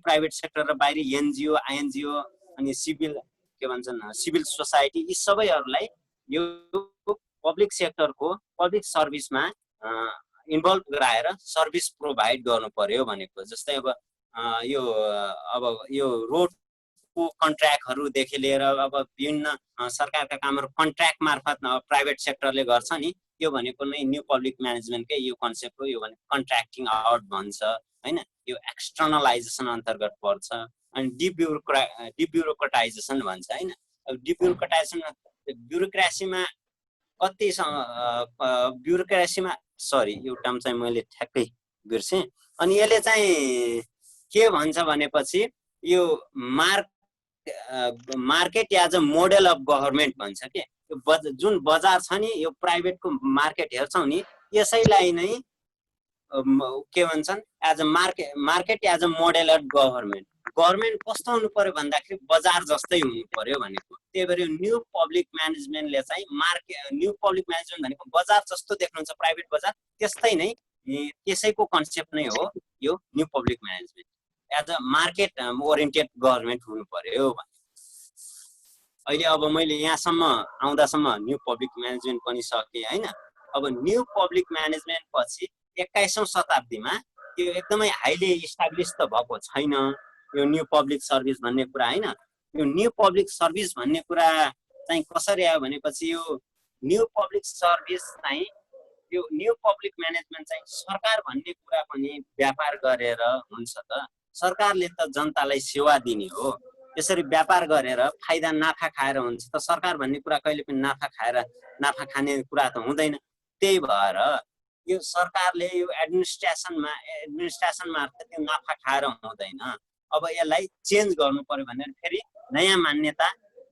प्राइभेट सेक्टर र बाहिरी एनजिओ आइएनजिओ अनि सिभिल सोसाइटी यी सबैहरूलाई यो पब्लिक सेक्टरको पब्लिक सर्भिसमा इन्भल्भ गराएर सर्भिस प्रोभाइड गर्नु पर्यो भनेको जस्तै अब यो रोडको कन्ट्र्याक्टहरूदेखि लिएर अब विभिन्न सरकारका कामहरू कन्ट्र्याक्ट मार्फत प्राइभेट सेक्टरले गर्छ नि यो भनेको नै न्यू पब्लिक म्यानेजमेन्टकै यो कन्सेप्ट हो यो भनेको कन्ट्र्याक्टिङ आउट भन्छ हैन यो एक्सटर्नलाइजेसन अन्तर्गत पर्छ अनि डिब्युरोक्रेटाइजेसन भन्छ हैन ब्युरोक्रेसीमा सरी यो टर्म चाहिँ मैले ठ्याक्कै बिर्सेँ अनि यसले चाहिँ के भन्छ भनेपछि यो market as a model of government भन्छ के जुन बजार छ नि यो प्राइभेटको मार्केट हेर्छौँ नि यसैलाई नै के भन्छन् as a market as a model of government कस्तो हुनु पर्यो भन्दाखेरि बजार जस्तै हुनु पर्यो भनेको त्यही भएर न्यू पब्लिक म्यानेजमेन्टले चाहिँ न्यू पब्लिक म्यानेजमेन्ट भनेको बजार जस्तो देख्नुहुन्छ प्राइभेट बजार त्यस्तै नै त्यसैको कन्सेप्ट नै हो यो new public management as a market oriented government हुनु पर्यो अहिले अब मैले यहाँसम्म आउँदासम्म न्यू पब्लिक म्यानेजमेन्ट पनि सकेँ हैन अब न्यू पब्लिक म्यानेजमेन्ट पछि 21औं शताब्दीमा यो एकदमै हाइली इस्टाब्लिस त भएको छैन यो न्यू पब्लिक सर्भिस भन्ने कुरा हैन यो न्यू पब्लिक सर्भिस भन्ने कुरा चाहिँ कसरी आयो भनेपछि यो न्यू पब्लिक सर्भिस चाहिँ यो न्यू पब्लिक म्यानेजमेन्ट चाहिँ सरकार भन्ने कुरा पनि व्यापार गरेर हुन्छ त सरकारले त जनतालाई सेवा दिने हो यसरी व्यापार गरेर फाइदा नाफा खाएर हुन्छ त सरकार भन्ने कुरा कहिले पनि नाफा खाने कुरा त हुँदैन त्यही भएर यो सरकारले यो एडमिनिस्ट्रेसन मार्फत यो नाफा खाएर हुँदैन अब यसलाई चेन्ज गर्नु पर्यो भनेर फेरि नयाँ मान्यता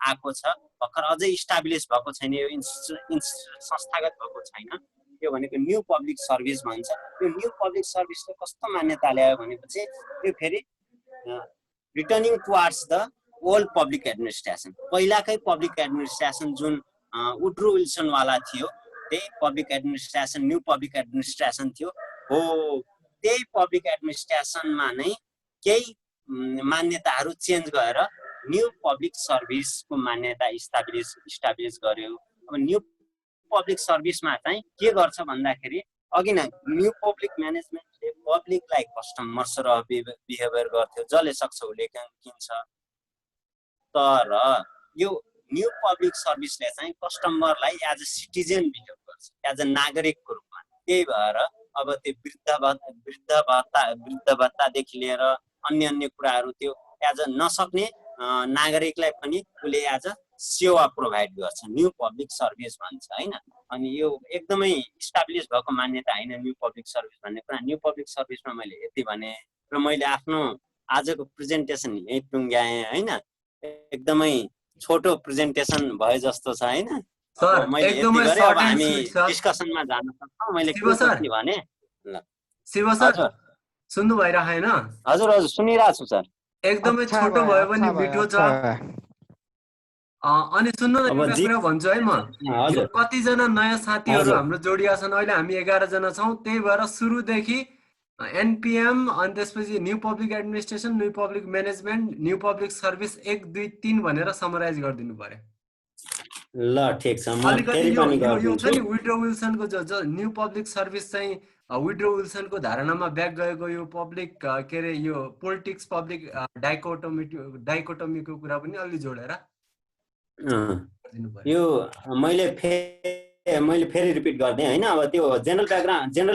आएको छ भर्खर अझै इस्टाब्लिस भएको छैन यो संस्थागत भएको छैन यो भनेको न्यू पब्लिक सर्भिस भन्छ यो न्यू पब्लिक सर्भिसले कस्तो मान्यता ल्यायो भनेपछि यो फेरि returning towards the old public administration पहिलाकै पब्लिक एडमिनिस्ट्रेसन जुन वुड्रो विल्सन वाला थियो त्यही public administration new public administration थियो हो त्यही पब्लिक एडमिनिस्ट्रेसनमा नै केही मान्यताहरू चेन्ज गरेर न्यू पब्लिक सर्भिसको मान्यता इस्टाब्लिस गर्यो अब न्यू पब्लिक सर्भिसमा चाहिँ के गर्छ भन्दाखेरि अघि नै न्यू पब्लिक म्यानेजमेन्टले पब्लिकलाई कस्टमर र बिहेभियर गर्थ्यो जसले सक्छ उसले किन्छ तर यो न्यू पब्लिक सर्भिसले चाहिँ कस्टमरलाई एज अ सिटिजन बिहेभ गर्छ एज अ नागरिकको रूपमा त्यही भएर अब त्यो वृद्ध भत्तादेखि लिएर अन्य कुराहरू त्यो एज अ नसक्ने नागरिकलाई पनि उसले एज अ सेवा प्रोभाइड गर्छ न्यू पब्लिक सर्भिस भन्छ हैन अनि यो एकदमै इस्टाब्लिस भएको मान्यता हैन न्यू पब्लिक सर्भिस भन्ने कुरा न्यू पब्लिक सर्भिसमा मैले यति भने र मैले आफ्नो आजको प्रेजेन्टेसन यही टुङ्ग्याएँ हैन एकदमै छोटो प्रेजेन्टेसन भए जस्तो छ हैन सर अब मैले यति एकदमै गरे अब सर्ट एन्ड हामी स्विट सर। डिस्कसनमा जान सक्छौं मैले शिव के सर। सोच्ने भने शिव सर हजुर सुन्नु भइरहेको हैन? हजुर हजुर सुनिरहेको छु सर एकदमै अच्छा छोटो भयो, भयो पनि अच्छा भयो, मिठो छ। अच्छा भयो। अनि सुन्नु न अब एउटा कुरा भन्छु है म। यो हजुर कतिजना नयाँ साथीहरू हजुर हाम्रो जोडिया छन्, अहिले हामी 11 जना छौँ, त्यही भएर सुरुदेखि एनपिएम अनि त्यसपछि new public administration, new public management, new public service 1 2 3 भनेर समराइज गरिदिनु पर्यो। ल ठिक छ म अलिकति फेरि यो पनि यो यो छ गरिदिन्छु नि विड्रो विल्सनको जो न्यू पब्लिक सर्भिस चाहिँ विड्रो विल्सनको धारणामा ब्याक गएको यो पब्लिक के अरे यो पोलिटिक्स पब्लिक डाइकोटोमीको कुरा पनि अलि जोडेर गरिदिनु पर्यो। यो मैले फेरि रिपिट गर्दै हैन अब त्यो जेनरल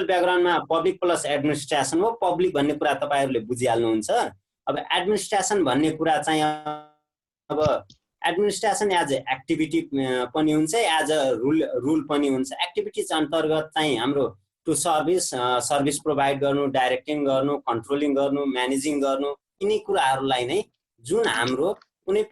ब्याकग्राउन्डमा पब्लिक प्लस एडमिनिस्ट्रेसन हो पब्लिक भन्ने कुरा तपाईहरुले बुझिहाल्नुहुन्छ अब एडमिनिस्ट्रेसन भन्ने कुरा चाहिँ अब एडमिनिस्ट्रेसन एज अ एक्टिभिटी पनि हुन्छ एज अ रुल पनि हुन्छ एक्टिभिटीज अन्तर्गत चाहिँ हाम्रो टु सर्भिस प्रोभाइड गर्नु डाइरेक्टिङ गर्नु कन्ट्रोलिङ गर्नु म्यानेजिङ गर्नु यिनी कुराहरूलाई नै जुन हाम्रो कुनै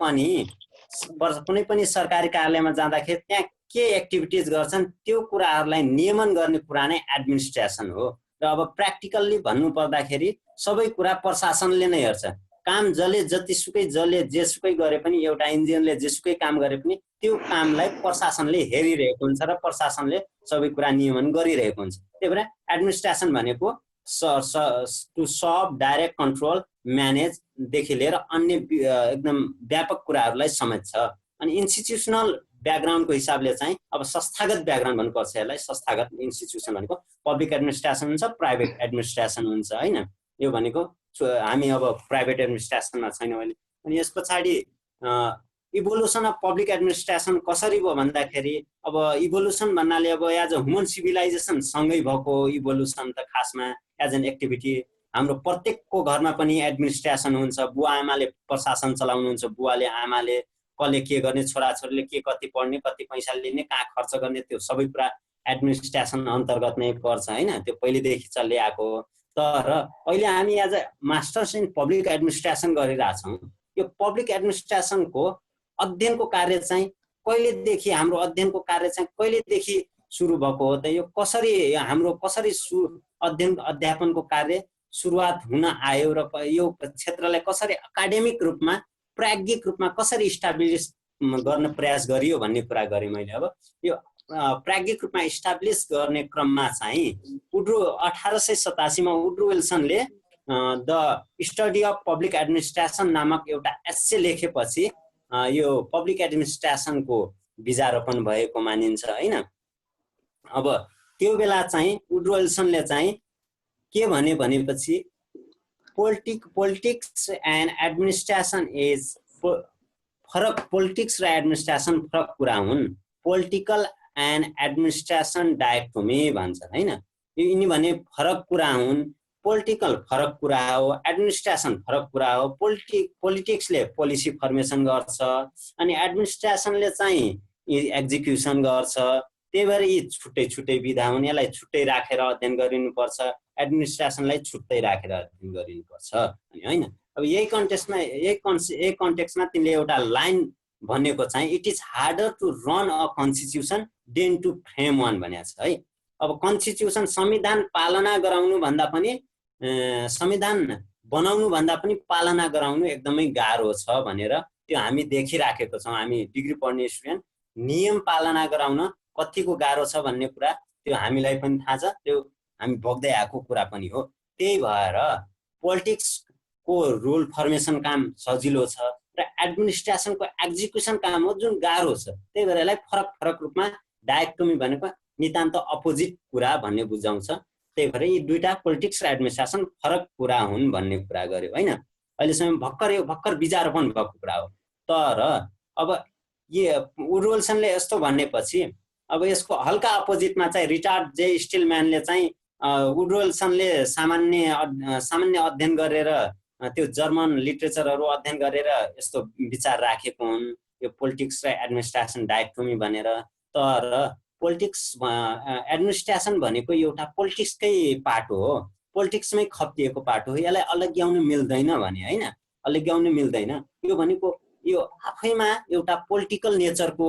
पनि सरकारी कार्यालयमा जाँदाखेरि त्यहाँ के एक्टिभिटीज गर्छन् त्यो कुराहरूलाई नियमन गर्ने कुरा नै एडमिनिस्ट्रेसन हो र अब प्र्याक्टिकल्ली भन्नु पर्दाखेरि सबै कुरा प्रशासनले नै हेर्छ काम जसले जेसुकै गरे पनि एउटा इन्जिनियरले जेसुकै काम गरे पनि त्यो कामलाई प्रशासनले हेरिरहेको हुन्छ र प्रशासनले सबै कुरा नियमन गरिरहेको हुन्छ त्यही भएर एडमिनिस्ट्रेसन भनेको to serve direct control manage देखि लिएर अन्य एकदम व्यापक कुराहरूलाई समेट्छ अनि इन्स्टिट्युसनल ब्याकग्राउन्डको हिसाबले चाहिँ अब संस्थागत ब्याकग्राउन्ड भन्नुपर्छ यसलाई संस्थागत इन्स्टिट्युसन भनेको पब्लिक एडमिनिस्ट्रेसन हुन्छ प्राइभेट एडमिनिस्ट्रेसन हुन्छ हैन यो भनेको हामी अब प्राइभेट एडमिनिस्ट्रेसनमा छैनौँ अहिले अनि यस पछाडि इभोल्युसन अफ पब्लिक एडमिनिस्ट्रेसन कसरी भयो भन्दाखेरि अब इभोल्युसन भन्नाले अब एज अ ह्युमन सिभिलाइजेसन सँगै भएको इभोल्युसन त खासमा एज एन एक्टिभिटी हाम्रो प्रत्येकको घरमा पनि एडमिनिस्ट्रेसन हुन्छ बुवा आमाले प्रशासन चलाउनुहुन्छ बुवाले आमाले कसले के गर्ने छोराछोरीले के कति पढ्ने कति पैसा लिने कहाँ खर्च गर्ने त्यो सबै कुरा एडमिनिस्ट्रेसन अन्तर्गत नै पर्छ हैन त्यो पहिलेदेखि चल्दै आएको हो तर अहिले हामी as a masters in public administration गरिरहेछौँ यो पब्लिक एडमिनिस्ट्रेसनको अध्ययनको कार्य चाहिँ कहिलेदेखि हाम्रो अध्ययनको कार्य चाहिँ कहिलेदेखि सुरु भएको हो त यो कसरी हाम्रो अध्यापनको कार्य सुरुवात हुन आयो र यो क्षेत्रलाई कसरी एकाडेमिक रूपमा प्राज्ञिक रूपमा कसरी इस्टाब्लिस गर्न प्रयास गरियो भन्ने कुरा गरेँ मैले अब यो प्राज्ञिक रूपमा इस्टाब्लिस गर्ने क्रममा चाहिँ 1887 मा वुड्रो विल्सनले the study of public administration नामक एउटा एस्से लेखेपछि यो पब्लिक एडमिनिस्ट्रेसनको बीजारोपण भएको मानिन्छ हैन अब त्यो बेला चाहिँ वुड्रो विल्सनले चाहिँ के भनेपछि पोलिटिक्स एन्ड एडमिनिस्ट्रेसन इज फरक पोलिटिक्स र एडमिनिस्ट्रेसन फरक कुरा हुन् पोलिटिकल एन्ड एडमिनिस्ट्रेसन डायकोटोमी भन्छ हैन यिनी भने फरक कुरा हुन् पोलिटिकल फरक कुरा हो एडमिनिस्ट्रेसन फरक कुरा हो पोलिटिक्सले पोलिसी फर्मेसन गर्छ अनि एडमिनिस्ट्रेसनले चाहिँ एक्जिक्युसन गर्छ त्यही भएर यी छुट्टै विधा हुन् यसलाई छुट्टै राखेर अध्ययन गरिनुपर्छ एडमिनिस्ट्रेसनलाई छुट्टै राखेर अध्ययन गरिनुपर्छ अनि हैन अब यही कन्टेक्स्टमा तिमीले एउटा लाइन भनेको चाहिँ it is harder to run a constitution than to frame one भनेको छ है अब कन्स्टिट्युसन संविधान पालना गराउनु भन्दा पनि संविधान बनाउनु भन्दा पनि पालना गराउनु एकदमै गाह्रो छ भनेर त्यो हामी देखिराखेको छौँ हामी डिग्री पढ्ने स्टुडेन्ट नियम पालना गराउन कतिको गाह्रो छ भन्ने कुरा त्यो हामीलाई पनि थाहा छ त्यो हामी भोग्दै आएको कुरा पनि हो त्यही भएर पोलिटिक्सको रुल फर्मेसन काम सजिलो छ र एडमिनिस्ट्रेसनको एक्जिक्युसन काम हो जुन गाह्रो छ त्यही भएर यसलाई फरक रूपमा डायकोटोमी भनेको नितान्त अपोजिट कुरा भन्ने बुझाउँछ त्यही भएर यी दुईटा पोलिटिक्स र एडमिनिस्ट्रेसन फरक कुरा हुन् भन्ने कुरा गर्यो हैन अहिलेसम्म भर्खर विचारोपण भएको कुरा हो तर अब वुड्रो विल्सनले यस्तो भनेपछि अब यसको हल्का अपोजिटमा चाहिँ रिचार्ड जे स्टिलम्यानले चाहिँ वुड्रो विल्सनले सामान्य अध्ययन गरेर त्यो जर्मन लिटरेचरहरू अध्ययन गरेर यस्तो विचार राखेको हुन् यो पोलिटिक्स र एडमिनिस्ट्रेसन डायकोटोमी भनेर तर पोलिटिक्स एडमिनिस्ट्रेसन भनेको एउटा पोलिटिक्सकै पार्ट हो पोलिटिक्समै खपिएको पार्ट हो यसलाई अलग्याउनु मिल्दैन भने हैन अलग्याउनु मिल्दैन यो भनेको यो आफैमा एउटा पोलिटिकल नेचरको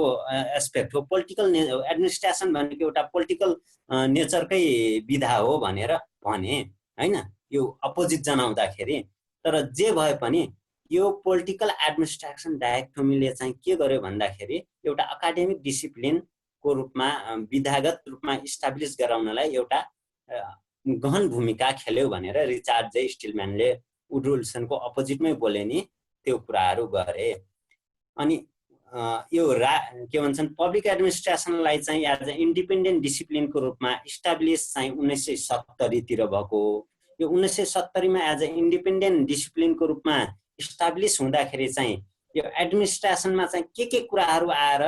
एस्पेक्ट हो। पोलिटिकल एडमिनिस्ट्रेसन भनेको एउटा पोलिटिकल नेचरकै विधा हो भनेर भने हैन, यो अपोजिट जनाउँदाखेरि। तर जे भए पनि यो पोलिटिकल एडमिनिस्ट्रेसन डायकोटोमीले चाहिँ के गर्यो भन्दाखेरि एउटा एकाडेमिक डिसिप्लिनको रूपमा विधागत रूपमा इस्टाब्लिस गराउनलाई एउटा गहन भूमिका खेल्यो भनेर रिचार्ड जे स्टिलम्यानले वुडरो विल्सनको अपोजिटमै बोले नि त्यो कुराहरू गरे। अनि यो के भन्छन् पब्लिक एडमिनिस्ट्रेसनलाई चाहिँ एज अ इन्डिपेन्डेन्ट डिसिप्लिनको रूपमा इस्टाब्लिस चाहिँ 1970 तिर भएको। यो 1970 मा एज अ इन्डिपेन्डेन्ट डिसिप्लिनको रूपमा इस्टाब्लिस हुँदाखेरि चाहिँ यो एडमिनिस्ट्रेसनमा चाहिँ के कुराहरू आएर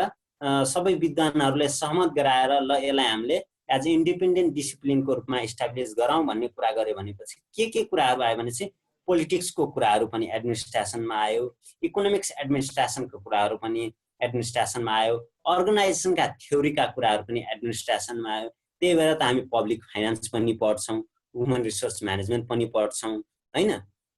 सबै विद्वानहरूले सहमत गराएर ल यसलाई हामीले एज अ इन्डिपेन्डेन्ट डिसिप्लिनको रूपमा इस्टाब्लिस गराउँ भन्ने कुरा गरे भनेपछि के कुराहरू आयो भने चाहिँ पोलिटिक्सको कुराहरू पनि एडमिनिस्ट्रेसनमा आयो, इकोनोमिक्स एडमिनिस्ट्रेसनको कुराहरू पनि एडमिनिस्ट्रेसनमा आयो, अर्गनाइजेसनका थ्योरीका कुराहरू पनि एडमिनिस्ट्रेसनमा आयो। त्यही भएर त हामी पब्लिक फाइनान्स पनि पढ्छौँ, ह्युमन रिसोर्स म्यानेजमेन्ट पनि पढ्छौँ हैन।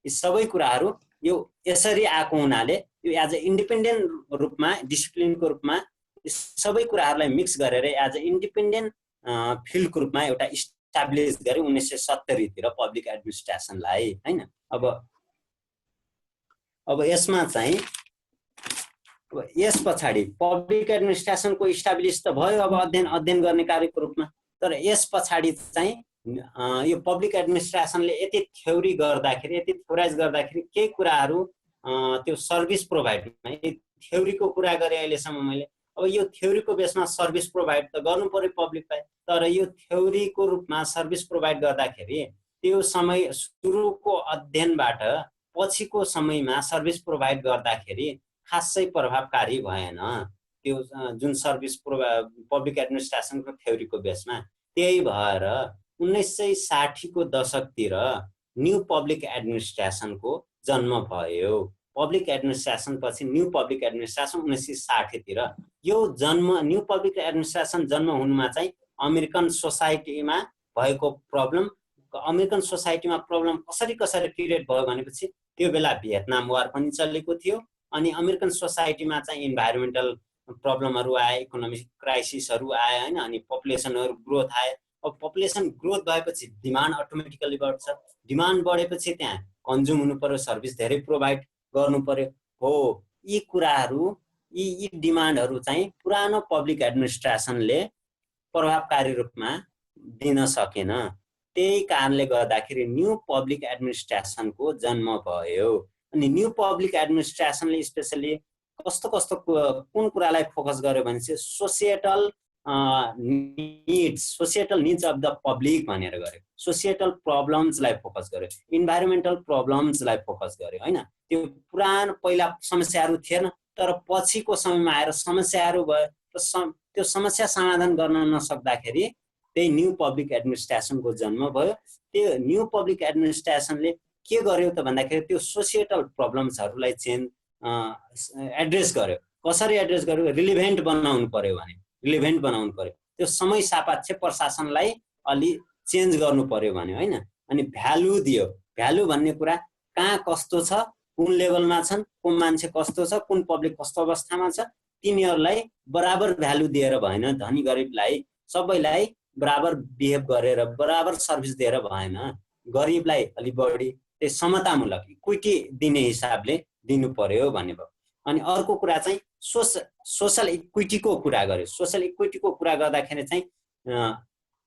यी सबै कुराहरू यो यसरी आएको हुनाले यो एज अ इन्डिपेन्डेन्ट रूपमा डिसिप्लिनको रूपमा सबै कुराहरूलाई मिक्स गरेर एज अ इन्डिपेन्डेन्ट फिल्डको रूपमा एउटा इस्टाब्लिस गरे 1970 तिर पब्लिक एडमिनिस्ट्रेसनलाई हैन। अब यसमा चाहिँ यस पछाडि पब्लिक एडमिनिस्ट्रेसनको इस्टाब्लिस त भयो अब अध्ययन गर्ने कार्यको रूपमा। तर यस पछाडि चाहिँ यो पब्लिक एडमिनिस्ट्रेसनले यति थ्योरी गर्दाखेरि यति थ्योराइज गर्दाखेरि केही कुराहरू त्यो सर्भिस प्रोभाइडमा थ्योरीको कुरा गरेँ अहिलेसम्म मैले। अब यो थ्योरीको बेसमा सर्भिस प्रोभाइड त गर्नु पर्यो पब्लिकलाई। तर यो थ्योरीको रूपमा सर्भिस प्रोभाइड गर्दाखेरि त्यो समय सुरुको अध्ययनबाट पछिको समयमा सर्भिस प्रोभाइड गर्दाखेरि खासै प्रभावकारी भएन त्यो जुन सर्भिस पब्लिक एडमिनिस्ट्रेसनको थ्योरीको बेसमा। त्यही भएर 1960 को दशकतिर न्यू पब्लिक एडमिनिस्ट्रेसनको जन्म भयो। पब्लिक एडमिनिस्ट्रेसन पछि न्यू पब्लिक एडमिनिस्ट्रेसन 1960 तिर यो जन्म न्यू पब्लिक एडमिनिस्ट्रेसन जन्म हुनुमा चाहिँ अमेरिकन सोसाइटीमा भएको प्रब्लम, अमेरिकन सोसाइटीमा प्रब्लम कसरी क्रिएट भयो भनेपछि त्यो बेला भियतनाम वार पनि चलेको थियो। अनि अमेरिकन सोसाइटीमा चाहिँ इन्भाइरोमेन्टल प्रब्लमहरू आए, इकोनोमिक क्राइसिसहरू आए हैन। अनि पपुलेसनहरू ग्रोथ आए। अब पपुलेसन ग्रोथ भएपछि डिमान्ड अटोमेटिकली बढ्छ। डिमान्ड बढेपछि त्यहाँ कन्ज्युम हुनु पर्यो, सर्भिस धेरै प्रोभाइड गर्नु पर्यो हो। यी कुराहरू यी डिमान्डहरू चाहिँ पुरानो पब्लिक एडमिनिस्ट्रेसनले प्रभावकारी रूपमा दिन सकेन। त्यही कारणले गर्दाखेरि न्यू पब्लिक एडमिनिस्ट्रेसनको जन्म भयो। अनि न्यू पब्लिक एडमिनिस्ट्रेसनले स्पेसली कस्तो कुन कुरालाई फोकस गर्यो भने चाहिँ सोसिएटल निड्स अफ द पब्लिक भनेर गर्यो। सोसिएटल प्रब्लम्सलाई फोकस गर्यो, इन्भाइरोमेन्टल प्रब्लम्सलाई फोकस गर्यो हैन। त्यो पुरानो पहिला समस्याहरू थिएन, तर पछिको समयमा आएर समस्याहरू भयो। त्यो समस्या समाधान गर्न नसक्दाखेरि त्यही न्यू पब्लिक एडमिनिस्ट्रेसनको जन्म भयो। त्यो न्यू पब्लिक एडमिनिस्ट्रेसनले के गर्यो त भन्दाखेरि त्यो सोसिएटल प्रब्लम्सहरूलाई एड्रेस गर्यो। कसरी एड्रेस गर्यो? रिलेभेन्ट बनाउनु पर्यो भने रिलेभेन्ट बनाउनु पर्यो। त्यो समय सापेक्ष प्रशासनलाई अलि चेन्ज गर्नु पर्यो भन्यो हैन। अनि भ्यालु दियो। भ्यालु भन्ने कुरा कहाँ कस्तो छ, कुन लेभलमा छन्, कुन मान्छे कस्तो छ, कुन पब्लिक कस्तो अवस्थामा छ, तिनीहरूलाई बराबर भ्यालु दिएर भएन। धनी गरिबलाई सबैलाई बराबर बिहेभ गरेर बराबर सर्भिस दिएर भएन। गरिबलाई अलि बढी त्यो समतामूलक इक्विटी दिने हिसाबले दिनु पर्यो भन्ने भयो। अनि अर्को कुरा चाहिँ सोशल इक्विटीको कुरा गर्यो। सोशल इक्विटीको कुरा गर्दाखेरि चाहिँ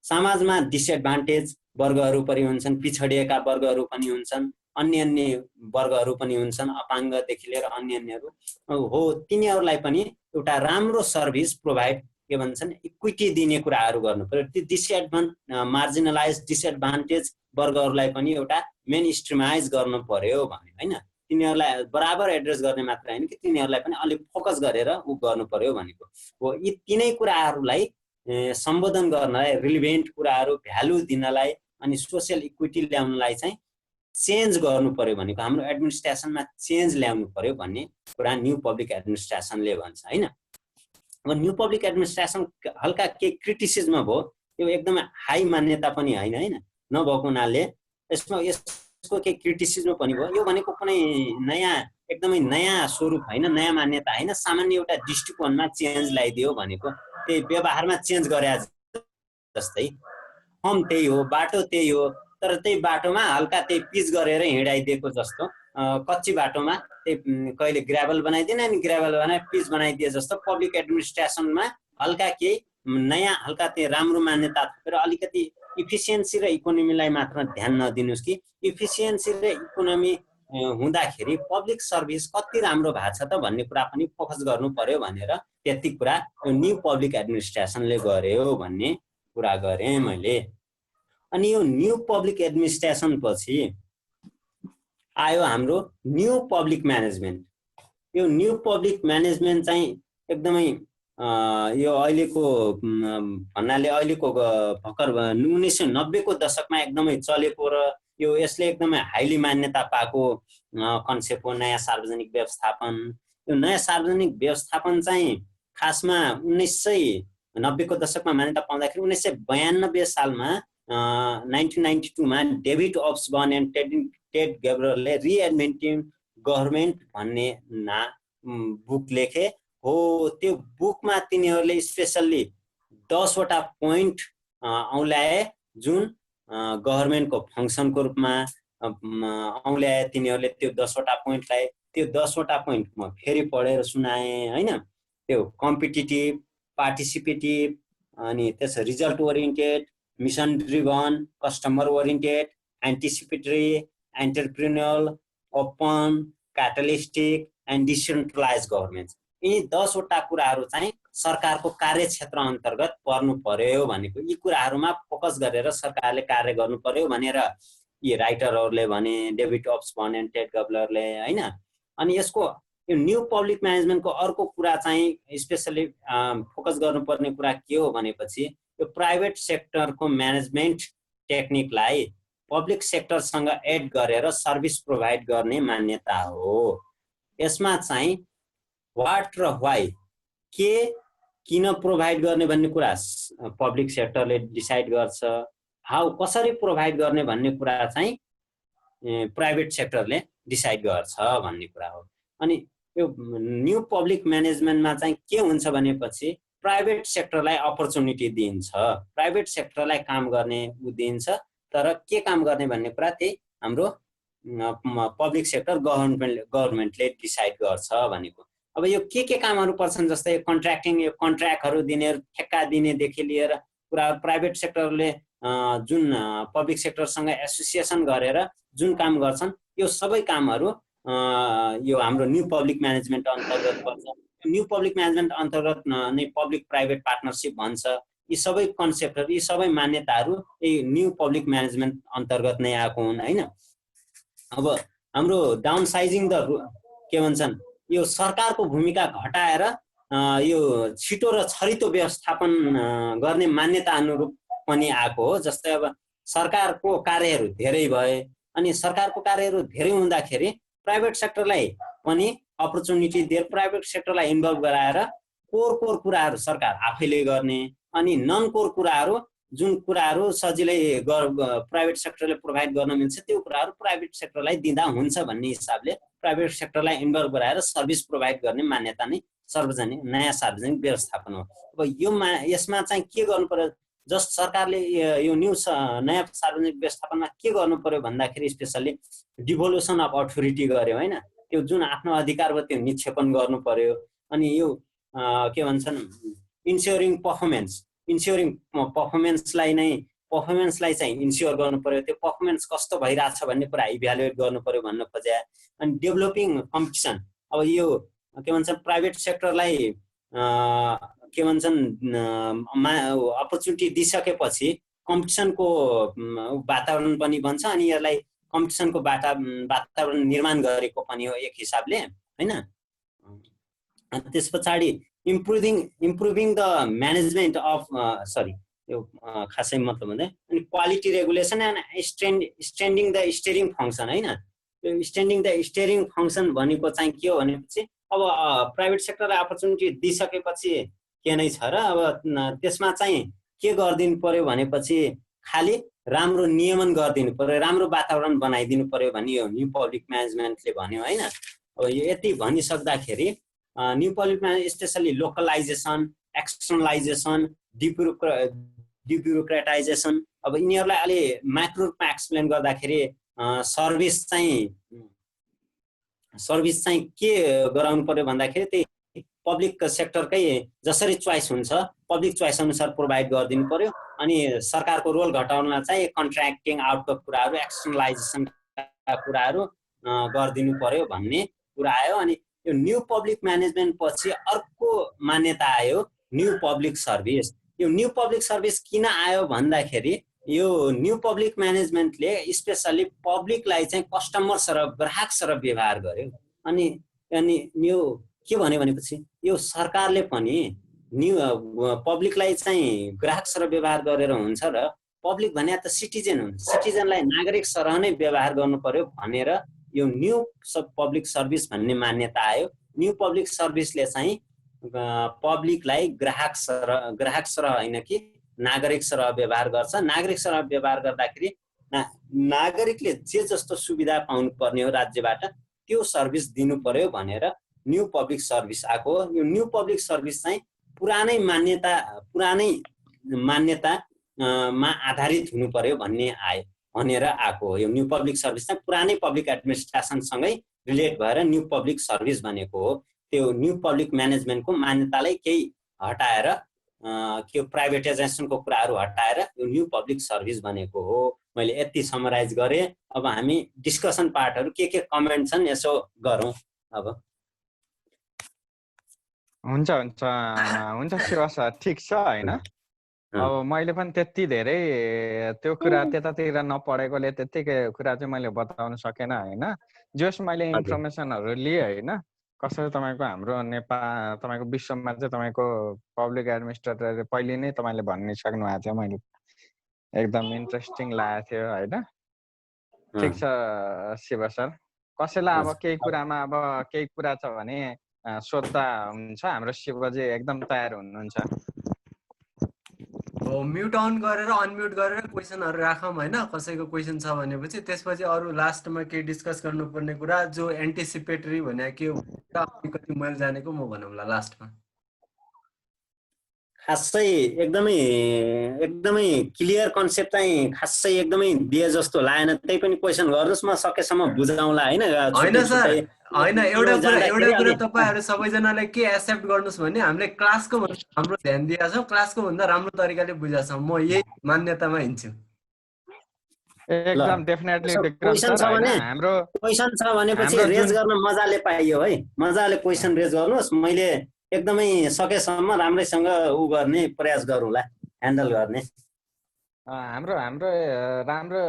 समाजमा डिसएडभान्टेज वर्गहरू पनि हुन्छन्, पिछडिएका वर्गहरू पनि हुन्छन्, अन्य वर्गहरू पनि हुन्छन्, अपाङ्गदेखि लिएर अन्यहरू हो। तिनीहरूलाई पनि एउटा राम्रो सर्भिस प्रोभाइड के भन्छन् इक्विटी दिने कुराहरू गर्नु पर्यो। त्यो मार्जिनलाइज डिसएडभान्टेज वर्गहरूलाई पनि एउटा मेन स्ट्रिमाइज गर्नु पर्यो भन्यो हैन। तिनीहरूलाई बराबर एड्रेस गर्ने मात्र हैन कि तिनीहरूलाई पनि अलिक फोकस गरेर गर्नु पर्यो भनेको हो। यी तीनै कुराहरूलाई सम्बोधन गर्नलाई, रिलेभेन्ट कुराहरू भ्यालु दिनलाई अनि सोशल इक्विटी ल्याउनलाई चाहिँ चेन्ज गर्नु पर्यो भनेको, हाम्रो एडमिनिस्ट्रेसनमा चेन्ज ल्याउनु पर्यो भन्ने कुरा न्यू पब्लिक एडमिनिस्ट्रेसनले भन्छ हैन। अब न्यू पब्लिक एडमिनिस्ट्रेसन हल्का के क्रिटिसिजम भयो, यो एकदमै हाई मान्यता पनि हैन नभएको हुनाले यसको के क्रिटिसिजम पनि भयो। यो भनेको कुनै नयाँ एकदमै नयाँ स्वरूप होइन, नयाँ मान्यता होइन, सामान्य एउटा दृष्टिकोणमा चेन्ज ल्याइदियो भनेको त्यही व्यवहारमा चेन्ज गरे जस्तै। फर्म त्यही हो, बाटो त्यही हो, तर त्यही बाटोमा हल्का त्यही पिच गरेर हिँडाइदिएको जस्तो, कच्ची बाटोमा त्यही कहिले ग्राभल बनाइदिएन अनि ग्राभल बनाए पिच बनाइदिए जस्तो पब्लिक एडमिनिस्ट्रेसनमा हल्का केही नयाँ हल्का त्यही राम्रो मान्यता थपेर अलिकति इफिसियन्सी र इकोनोमीलाई मात्र ध्यान नदिनुहोस् कि इफिसियन्सी र इकोनोमी हुँदाखेरि पब्लिक सर्भिस कति राम्रो भएको छ त भन्ने कुरा पनि फोकस गर्नु पर्यो भनेर त्यति कुरा यो न्यू पब्लिक एडमिनिस्ट्रेसनले गर्यो भन्ने कुरा गरेँ मैले। अनि यो न्यू पब्लिक एडमिनिस्ट्रेसन पछि आयो हाम्रो न्यू पब्लिक म्यानेजमेन्ट। यो न्यू पब्लिक म्यानेजमेन्ट चाहिँ एकदमै यो अहिलेको भन्नाले अहिलेको भर्खर 1990 को दशकमा एकदमै चलेको र यो यसले एकदमै हाइली मान्यता पाएको कन्सेप्ट हो नयाँ सार्वजनिक व्यवस्थापन। यो नयाँ सार्वजनिक व्यवस्थापन चाहिँ खासमा 1990 को दशकमा मान्यता पाउँदाखेरि 1992 सालमा 1992 मा डेभिड ऑब्सबर्न एन्ड टेड ग्याब्रियलले रिइन्भेन्टिङ गभर्नमेन्ट भन्ने बुक लेखे हो। त्यो बुकमा तिनीहरूले स्पेसल्ली 10 वटा पोइन्ट औल्याए जुन गभर्नमेन्टको फङ्सनको रूपमा औल्याए तिनीहरूले। त्यो 10 वटा पोइन्टलाई त्यो 10 वटा पोइन्ट म फेरि पढेर सुनाएँ होइन। त्यो कम्पिटिटिभ, पार्टिसिपेटिभ, अनि त्यस result oriented, mission driven, customer oriented, anticipatory, entrepreneurial, open, catalytic and decentralize government. यी 10 वटा कुराहरू चाहिँ सरकारको कार्यक्षेत्र अन्तर्गत पर्नु पर्यो भनेको, यी कुराहरूमा फोकस गरेर सरकारले कार्य गर्नु पर्यो भनेर यी राइटरहरूले भने, डेभिड ऑब्सबर्न एन्ड टेड ग्याब्रियलले होइन। अनि यसको यो न्यू पब्लिक म्यानेजमेन्टको अर्को कुरा चाहिँ स्पेसली फोकस गर्नुपर्ने कुरा के हो भनेपछि यो प्राइभेट सेक्टरको म्यानेजमेन्ट टेक्निकलाई पब्लिक सेक्टरसँग एड गरेर सर्भिस प्रोभाइड गर्ने मान्यता हो। यसमा चाहिँ वाट र वाइ, के किन प्रोभाइड गर्ने भन्ने कुरा पब्लिक सेक्टरले डिसाइड गर्छ, हाउ कसरी प्रोभाइड गर्ने भन्ने कुरा चाहिँ प्राइभेट सेक्टरले डिसाइड गर्छ भन्ने कुरा हो। अनि यो न्यू पब्लिक म्यानेजमेन्टमा चाहिँ के हुन्छ भनेपछि प्राइभेट सेक्टरलाई अपर्च्युनिटी दिन्छ, प्राइभेट सेक्टरलाई काम गर्ने दिन्छ, तर के काम गर्ने भन्ने कुरा त्यही हाम्रो पब्लिक सेक्टर गभर्नमेन्टले डिसाइड गर्छ भनेको। अब यो के कामहरू पर्छन् जस्तै कन्ट्र्याक्टिङ, यो कन्ट्र्याक्टहरू दिने, ठेक्का दिनेदेखि लिएर कुरा प्राइभेट सेक्टरले जुन पब्लिक सेक्टरसँग एसोसिएसन गरेर जुन काम गर्छन् यो सबै कामहरू यो हाम्रो न्यू पब्लिक म्यानेजमेन्ट अन्तर्गत पर्छ। न्यू पब्लिक म्यानेजमेन्ट अन्तर्गत नै पब्लिक प्राइभेट पार्टनरसिप भन्छ। यी सबै कन्सेप्टहरू, यी सबै मान्यताहरू यही न्यू पब्लिक म्यानेजमेन्ट अन्तर्गत नै आएको हुन् होइन। अब हाम्रो डाउन साइजिङ द के भन्छन्, यो सरकारको भूमिका घटाएर यो छिटो र छरितो व्यवस्थापन गर्ने मान्यता अनुरूप पनि आएको हो। जस्तै अब सरकारको कार्यहरू धेरै भए अनि सरकारको कार्यहरू धेरै हुँदाखेरि प्राइभेट सेक्टरलाई पनि अपर्च्युनिटी दिएर प्राइभेट सेक्टरलाई इन्भल्भ गराएर कोर कुराहरू सरकार आफैले गर्ने अनि नन कोर कुराहरू जुन कुराहरू सजिलै प्राइभेट सेक्टरले प्रोभाइड गर्न मिल्छ त्यो कुराहरू प्राइभेट सेक्टरलाई दिँदा हुन्छ भन्ने हिसाबले प्राइभेट सेक्टरलाई इन्भल्भ गराएर सर्भिस प्रोभाइड गर्ने मान्यता नै सार्वजनिक नयाँ सार्वजनिक व्यवस्थापन हो। अब यसमा चाहिँ के गर्नु पर्यो, जस्ट सरकारले यो नयाँ सार्वजनिक व्यवस्थापनमा के गर्नु पर्यो भन्दाखेरि स्पेसल्ली डिभोल्युसन अफ अथोरिटी गर्यो होइन। त्यो जुन आफ्नो अधिकार भयो त्यो निक्षेपण गर्नु पर्यो। अनि यो के भन्छन् इन्स्योरिङ पर्फर्मेन्सलाई चाहिँ इन्स्योर गर्नु पर्यो। त्यो पर्फर्मेन्स कस्तो भइरहेछ भन्ने कुरा इभ्यालुएट गर्नु पर्यो भन्न खोजे। अनि डेभलपिङ कम्पिटिसन, अब यो के भन्छन् प्राइभेट सेक्टरलाई के भन्छन् अपर्च्युनिटी दिइसकेपछि कम्पिटिसनको वातावरण पनि बन्छ अनि यसलाई कम्पिटिसनको वातावरण निर्माण गरेको पनि हो एक हिसाबले होइन। त्यस पछाडि इम्प्रुभिङ द म्यानेजमेन्ट अफ यो खासै मतलब हुँदैन। अनि quality regulation and standing the steering function होइन। यो स्ट्यान्डिङ द स्टियरिङ फङ्सन भनेको चाहिँ के हो भनेपछि अब प्राइभेट सेक्टरलाई अपर्च्युनिटी दिइसकेपछि के नै छ र अब त्यसमा चाहिँ के गरिदिनु पर्यो भनेपछि खालि राम्रो नियमन गरिदिनु पर्यो, राम्रो वातावरण बनाइदिनु पर्यो भन्ने यो न्यू पब्लिक म्यानेजमेन्टले भन्यो होइन। अब यो यति भनिसक्दाखेरि न्यू पब्लिक म्यानेजमेन्ट स्पेसली लोकलाइजेसन, एक्सटर्नलाइजेसन, डिब्युरोक्रेटाइजेसन, अब यिनीहरूलाई अलि माइक्रो रूपमा एक्सप्लेन गर्दाखेरि सर्भिस चाहिँ के गराउनु पर्यो भन्दाखेरि त्यही पब्लिक सेक्टरकै जसरी चोइस हुन्छ पब्लिक चोइस अनुसार प्रोभाइड गरिदिनु पर्यो। अनि सरकारको रोल घटाउनलाई चाहिँ कन्ट्र्याक्टिङ आउटको कुराहरू, एक्सटर्नलाइजेसनका कुराहरू गरिदिनु पर्यो भन्ने कुरा आयो। अनि यो न्यू पब्लिक म्यानेजमेन्ट पछि अर्को मान्यता आयो न्यू पब्लिक सर्भिस। यो न्यू पब्लिक सर्भिस किन आयो भन्दाखेरि यो न्यू पब्लिक म्यानेजमेन्टले स्पेसली पब्लिकलाई चाहिँ कस्टमर सर ग्राहक सर व्यवहार गर्यो। अनि यो के भन्यो भनेपछि यो सरकारले पनि न्यू पब्लिकलाई चाहिँ ग्राहक सर व्यवहार गरेर हुन्छ र पब्लिक भने त सिटिजन हुन्छ, सिटिजनलाई नागरिक सरह नै व्यवहार गर्नु पर्यो भनेर यो न्यू पब्लिक सर्भिस भन्ने मान्यता आयो। न्यू पब्लिक सर्भिसले चाहिँ पब्लिकलाई ग्राहक सरह होइन कि नागरिक सरह व्यवहार गर्छ। नागरिक सरह व्यवहार गर्दाखेरि नागरिकले जे जस्तो सुविधा पाउनु पर्ने हो राज्यबाट त्यो सर्भिस दिनु पर्यो भनेर न्यू पब्लिक सर्भिस आएको। यो न्यू पब्लिक सर्भिस चाहिँ पुरानै मान्यतामा आधारित हुनु पर्यो भनेर आएको हो। यो न्यू पब्लिक सर्भिस चाहिँ पुरानै पब्लिक एडमिनिस्ट्रेसनसँगै रिलेट भएर न्यू पब्लिक सर्भिस भनेको हो। त्यो न्यू पब्लिक म्यानेजमेन्टको मान्यतालाई केही हटाएर त्यो प्राइभेटाइजेसनको कुराहरू हटाएर यो न्यू पब्लिक सर्भिस भनेको हो। मैले यति समराइज गरेँ। अब हामी डिस्कसन पार्टहरू के कमेन्ट छन् यसो गरौँ। अब हुन्छ शिवा सर, ठिक छ हैन। अब मैले पनि त्यति धेरै त्यो कुरा त्यतातिर नपढेकोले त्यतिकै कुरा चाहिँ मैले बताउन सकेन हैन। जस मैले इन्फर्मेसनहरू लिए हैन, कसरी तपाईको हाम्रो नेपाल तपाईको विश्वमा चाहिँ तपाईको पब्लिक एडमिनिस्ट्रेटर पहिले नै तपाईले भनिसक्नु भएको थियो। मैले एकदम इन्ट्रेस्टिङ लागेको थियो हैन। ठिक छ शिव सर, कसैलाई अब केही कुरामा अब केही कुरा छ भने सोध्दा हुन्छ। हाम्रो शिवजी एकदम तयार हुनुहुन्छ। म्युट अन गरेर अनम्युट गरेर क्वेसनहरू राखौँ होइन। कसैको क्वेसन छ भनेपछि त्यसपछि अरू लास्टमा केही डिस्कस गर्नुपर्ने कुरा जो एन्टिसिपेटरी भने के हो अलिकति मैले जानेको म भनौँला लास्टमा। खासै एकदमै क्लियर कन्सेप्ट चाहिँ खासै एकदमै दिए जस्तो लागेन। त्यही पनि क्वेसन गर्नुहोस्, म सकेसम्म बुझाउँला हैन। होइन सर, होइन एउटा कुरा तपाईँहरू सबैजनाले के एक्सेप्ट गर्नुहोस् भने हामीले क्लासको भन्दा राम्रो ध्यान दिएका छौँ, क्लासको भन्दा राम्रो तरिकाले बुझेका छौँ। म यही मान्यतामा हिँड्छु। एकदम डेफिनेटली क्वेसन छ भनेपछि रेज गर्न मजाले पाइयो है। मजाले क्वेसन रेज गर्नुहोस्। मैले एकदमै सकेसम्म राम्रैसँग गर्ने प्रयास गरौँला, ह्यान्डल गर्ने। हाम्रो राम्रो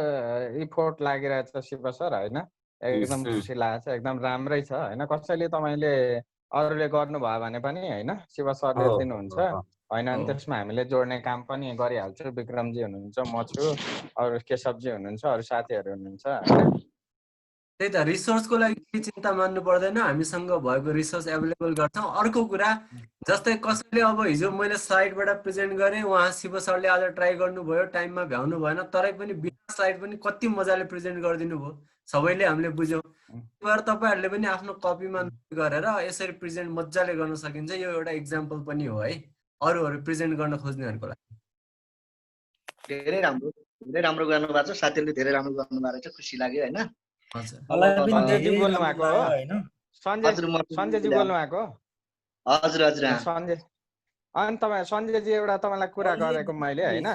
इफोर्ट लागिरहेछ शिव सर हैन। एकदम खुसी लागेको छ, एकदम राम्रै छ हैन। कसैले तपाईले अरूले गर्नुभयो भने पनि हैन शिव सरले दिनुहुन्छ हैन। अनि त्यसमा हामीले जोड्ने काम पनि गरिहाल्छु। विक्रमजी हुनुहुन्छ, म छु, अरू केशवजी हुनुहुन्छ, अरू साथीहरू हुनुहुन्छ हैन। त्यही त रिसोर्सको लागि केही चिन्ता मान्नु पर्दैन, हामीसँग भएको रिसोर्स एभाइलेबल गर्छौँ। अर्को कुरा जस्तै कसैले अब हिजो मैले स्लाइडबाट प्रेजेन्ट गरेँ, उहाँ शिव सरले आज ट्राई गर्नुभयो, टाइममा भ्याउनु भएन, तरै पनि बिना स्लाइड पनि कति मजाले प्रेजेन्ट गरिदिनु भयो। सबैले हामीले बुझ्यौँ। त्यही भएर तपाईँहरूले पनि आफ्नो कपीमा गरेर यसरी प्रेजेन्ट मजाले गर्न सकिन्छ। यो एउटा इक्जाम्पल पनि हो है अरूहरू प्रेजेन्ट गर्न खोज्नेहरूको लागि। धेरै राम्रो गर्नुभएको छ साथीहरूले, धेरै राम्रो गर्नुभएको रहेछ, खुसी लाग्यो हैन। सञ्जयजी बोल्नु भएको हो हैन? सञ्जयजी बोल्नु भएको? हजुर सञ्जय। अनि तपाईँ सञ्जयजी एउटा तपाईँलाई कुरा गरेको मैले हैन।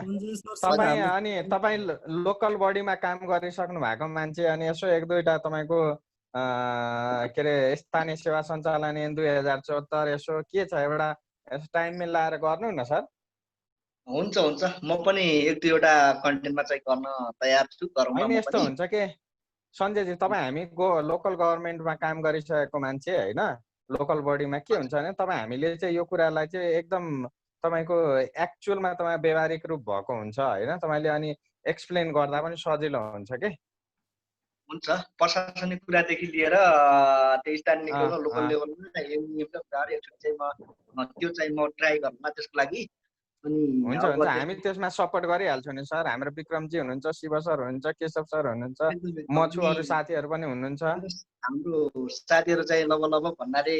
तपाईँ लोकल बडीमा काम गरिसक्नु भएको मान्छे, अनि यसो एक दुईटा तपाईँको के अरे स्थानीय सेवा सञ्चालन ऐन 2074 यसो के छ एउटा यसो टाइम मिलाएर गर्नु न सर। हुन्छ म पनि एक दुईवटा कन्टेन्टमा चाहिँ गर्न तयार छु। हैन यस्तो हुन्छ के सञ्जयजी, तपाईँ हामी लोकल गभर्मेन्टमा काम गरिसकेको मान्छे हैन। लोकल बडीमा के हुन्छ भने तपाईँ हामीले चाहिँ यो कुरालाई चाहिँ एकदम तपाईँको एक्चुअलमा तपाईँ व्यवहारिक रूप भएको हुन्छ हैन। तपाईँले अनि एक्सप्लेन गर्दा पनि सजिलो हुन्छ के। हुन्छ प्रशासनिक कुरादेखि लिएर त्यो स्थानीय लेभलमा लोकल लेभलमा त्यो चाहिँ म ट्राई गर्नुमा त्यसको लागि अनि हुन्छ अब हुन्छ हामी त्यसमा सपोर्ट गरिहाल्छौँ नि सर। हाम्रो विक्रमजी हुनुहुन्छ, शिव सर हुनुहुन्छ, केशव सर हुनुहुन्छ, म छु, अरू साथीहरू पनि हुनुहुन्छ। हाम्रो साथीहरू चाहिँ लब भन्नाले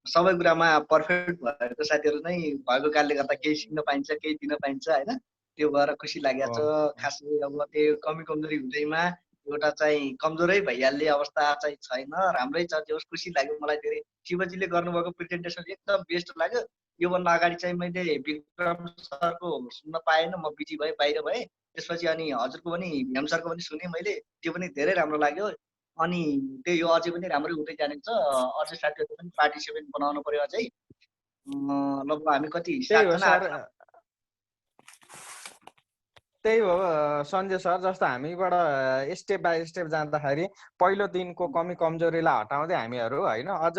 सबै कुरामा पर्फेक्ट भएको साथीहरू नै भएको कारणले गर्दा केही सिक्न पाइन्छ, केही दिन पाइन्छ होइन। त्यो भएर खुसी लागेको छ। खासै अब त्यो कमी कमजोरी हुँदैमा एउटा चाहिँ कमजोरै भइहाल्ने अवस्था चाहिँ छैन। राम्रै छ, त्यो खुसी लाग्यो मलाई धेरै। शिवजीले गर्नुभएको प्रेजेन्टेसन एकदम बेस्ट लाग्यो। योभन्दा अगाडि चाहिँ मैले विक्रम सरको सुन्न पाएन, म बिजी भएँ, बाहिर भएँ। त्यसपछि अनि हजुरको पनि, भिएम सरको पनि सुनेँ मैले, त्यो पनि धेरै राम्रो लाग्यो। अनि त्यही हो, अझै पनि राम्रै हुँदै जानेछ। अझै साथीहरू पनि पार्टिसिपेट बनाउनु पर्यो अझै। लगभग हामी कति त्यही हो 7 जना सर, 8 जना। त्यही हो सञ्जय सर। जस्तो हामीबाट स्टेप बाई स्टेप जाँदाखेरि पहिलो दिनको कमी कमजोरीलाई हटाउँदै हामीहरू होइन अझ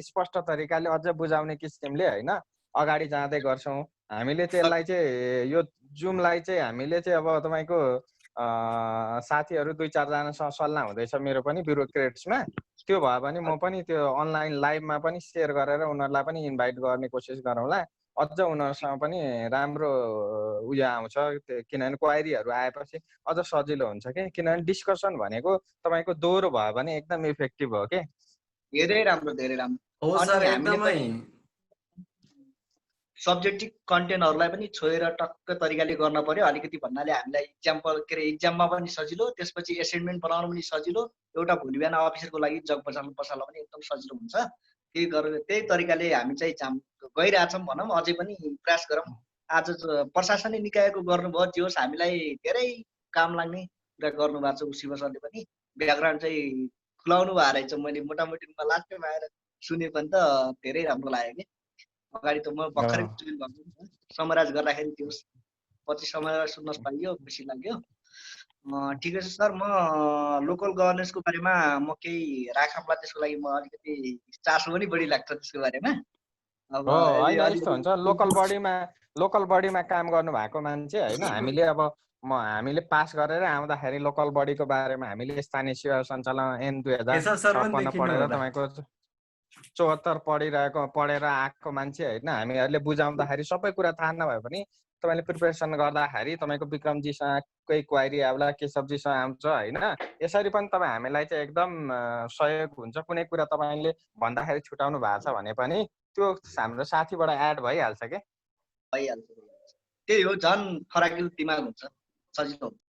स्पष्ट तरिकाले अझ बुझाउने किसिमले होइन अगाडि जाँदै गर्छौँ। हामीले त्यसलाई चाहिँ यो जुमलाई चाहिँ हामीले चाहिँ अब तपाईँको साथीहरू 2-4 जनासँग सल्लाह हुँदैछ मेरो पनि ब्युरोक्रेट्समा। त्यो भयो भने म पनि त्यो अनलाइन लाइभमा पनि सेयर गरेर उनीहरूलाई पनि इन्भाइट गर्ने कोसिस गरौँला। अझ उनीहरूसँग पनि राम्रो उयो आउँछ, किनभने क्वाइरीहरू आएपछि अझ सजिलो हुन्छ कि। किनभने डिस्कसन भनेको तपाईँको दोहोरो भयो भने एकदम इफेक्टिभ हो कि। धेरै राम्रो, धेरै राम्रो। हो सर, अनि हामीले एकदमै सब्जेक्टिभ कन्टेन्टहरूलाई पनि छोएर टक्क तरिकाले गर्न पर्यो। अलिकति भन्नाले हामीलाई इक्जाम्पल के अरे इक्जाममा पनि सजिलो, त्यसपछि एसाइनमेन्ट बनाउन पनि सजिलो, एउटा भोलि बिहान अफिसरको लागि जब बसाल्न पनि एकदम सजिलो हुन्छ। त्यही गरेर त्यही तरिकाले हामी चाहिँ गइरहेछौँ भनौँ। अझै पनि प्रयास गरौँ। आज प्रशासनिक निकायको गर्नुभयो, जे होस् हामीलाई धेरै काम लाग्ने कुरा गर्नुभएको छ। शिव सरले पनि ब्याकग्राउन्ड चाहिँ खुलाउनु भएको रहेछ। मैले मोटामोटी लास्टमा आएर सुने पनि त धेरै राम्रो लाग्यो कि। अगाडि त म भर्खरै जोइन भएको, समराइज गर्दाखेरि त्यो पछि समराइज सुन्न पाइयो, खुसी लाग्यो। ठिकै छ सर, म लोकल गभर्नेन्सको बारेमा म केही राखौँला। त्यसको लागि म अलिकति चासो पनि बढी लाग्छ त्यसको बारेमा। अब होइन यस्तो हुन्छ, लोकल बडीमा काम गर्नु भएको मान्छे होइन हामीले पास गरेर आउँदाखेरि लोकल बडीको बारेमा हामीले स्थानीय सेवा सञ्चालन ऐन 2056 पढेर तपाईँको 74 पढेर आएको मान्छे होइन। हामीहरूले बुझाउँदाखेरि सबै कुरा थाहा नभए पनि तपाईँले प्रिपेरेसन गर्दाखेरि तपाईँको विक्रमजीसँग कोही क्वाइरी आउला, केशवजीसँग आउँछ होइन। यसरी पनि तपाईँ हामीलाई चाहिँ एकदम सहयोग हुन्छ। कुनै कुरा तपाईँले भन्दाखेरि छुटाउनु भएको छ भने पनि त्यो हाम्रो साथीबाट एड भइहाल्छ के। भइहाल्छ। त्यही हो, झन् फराकिलो दिमाग हुन्छ, सजिलो हुन्छ।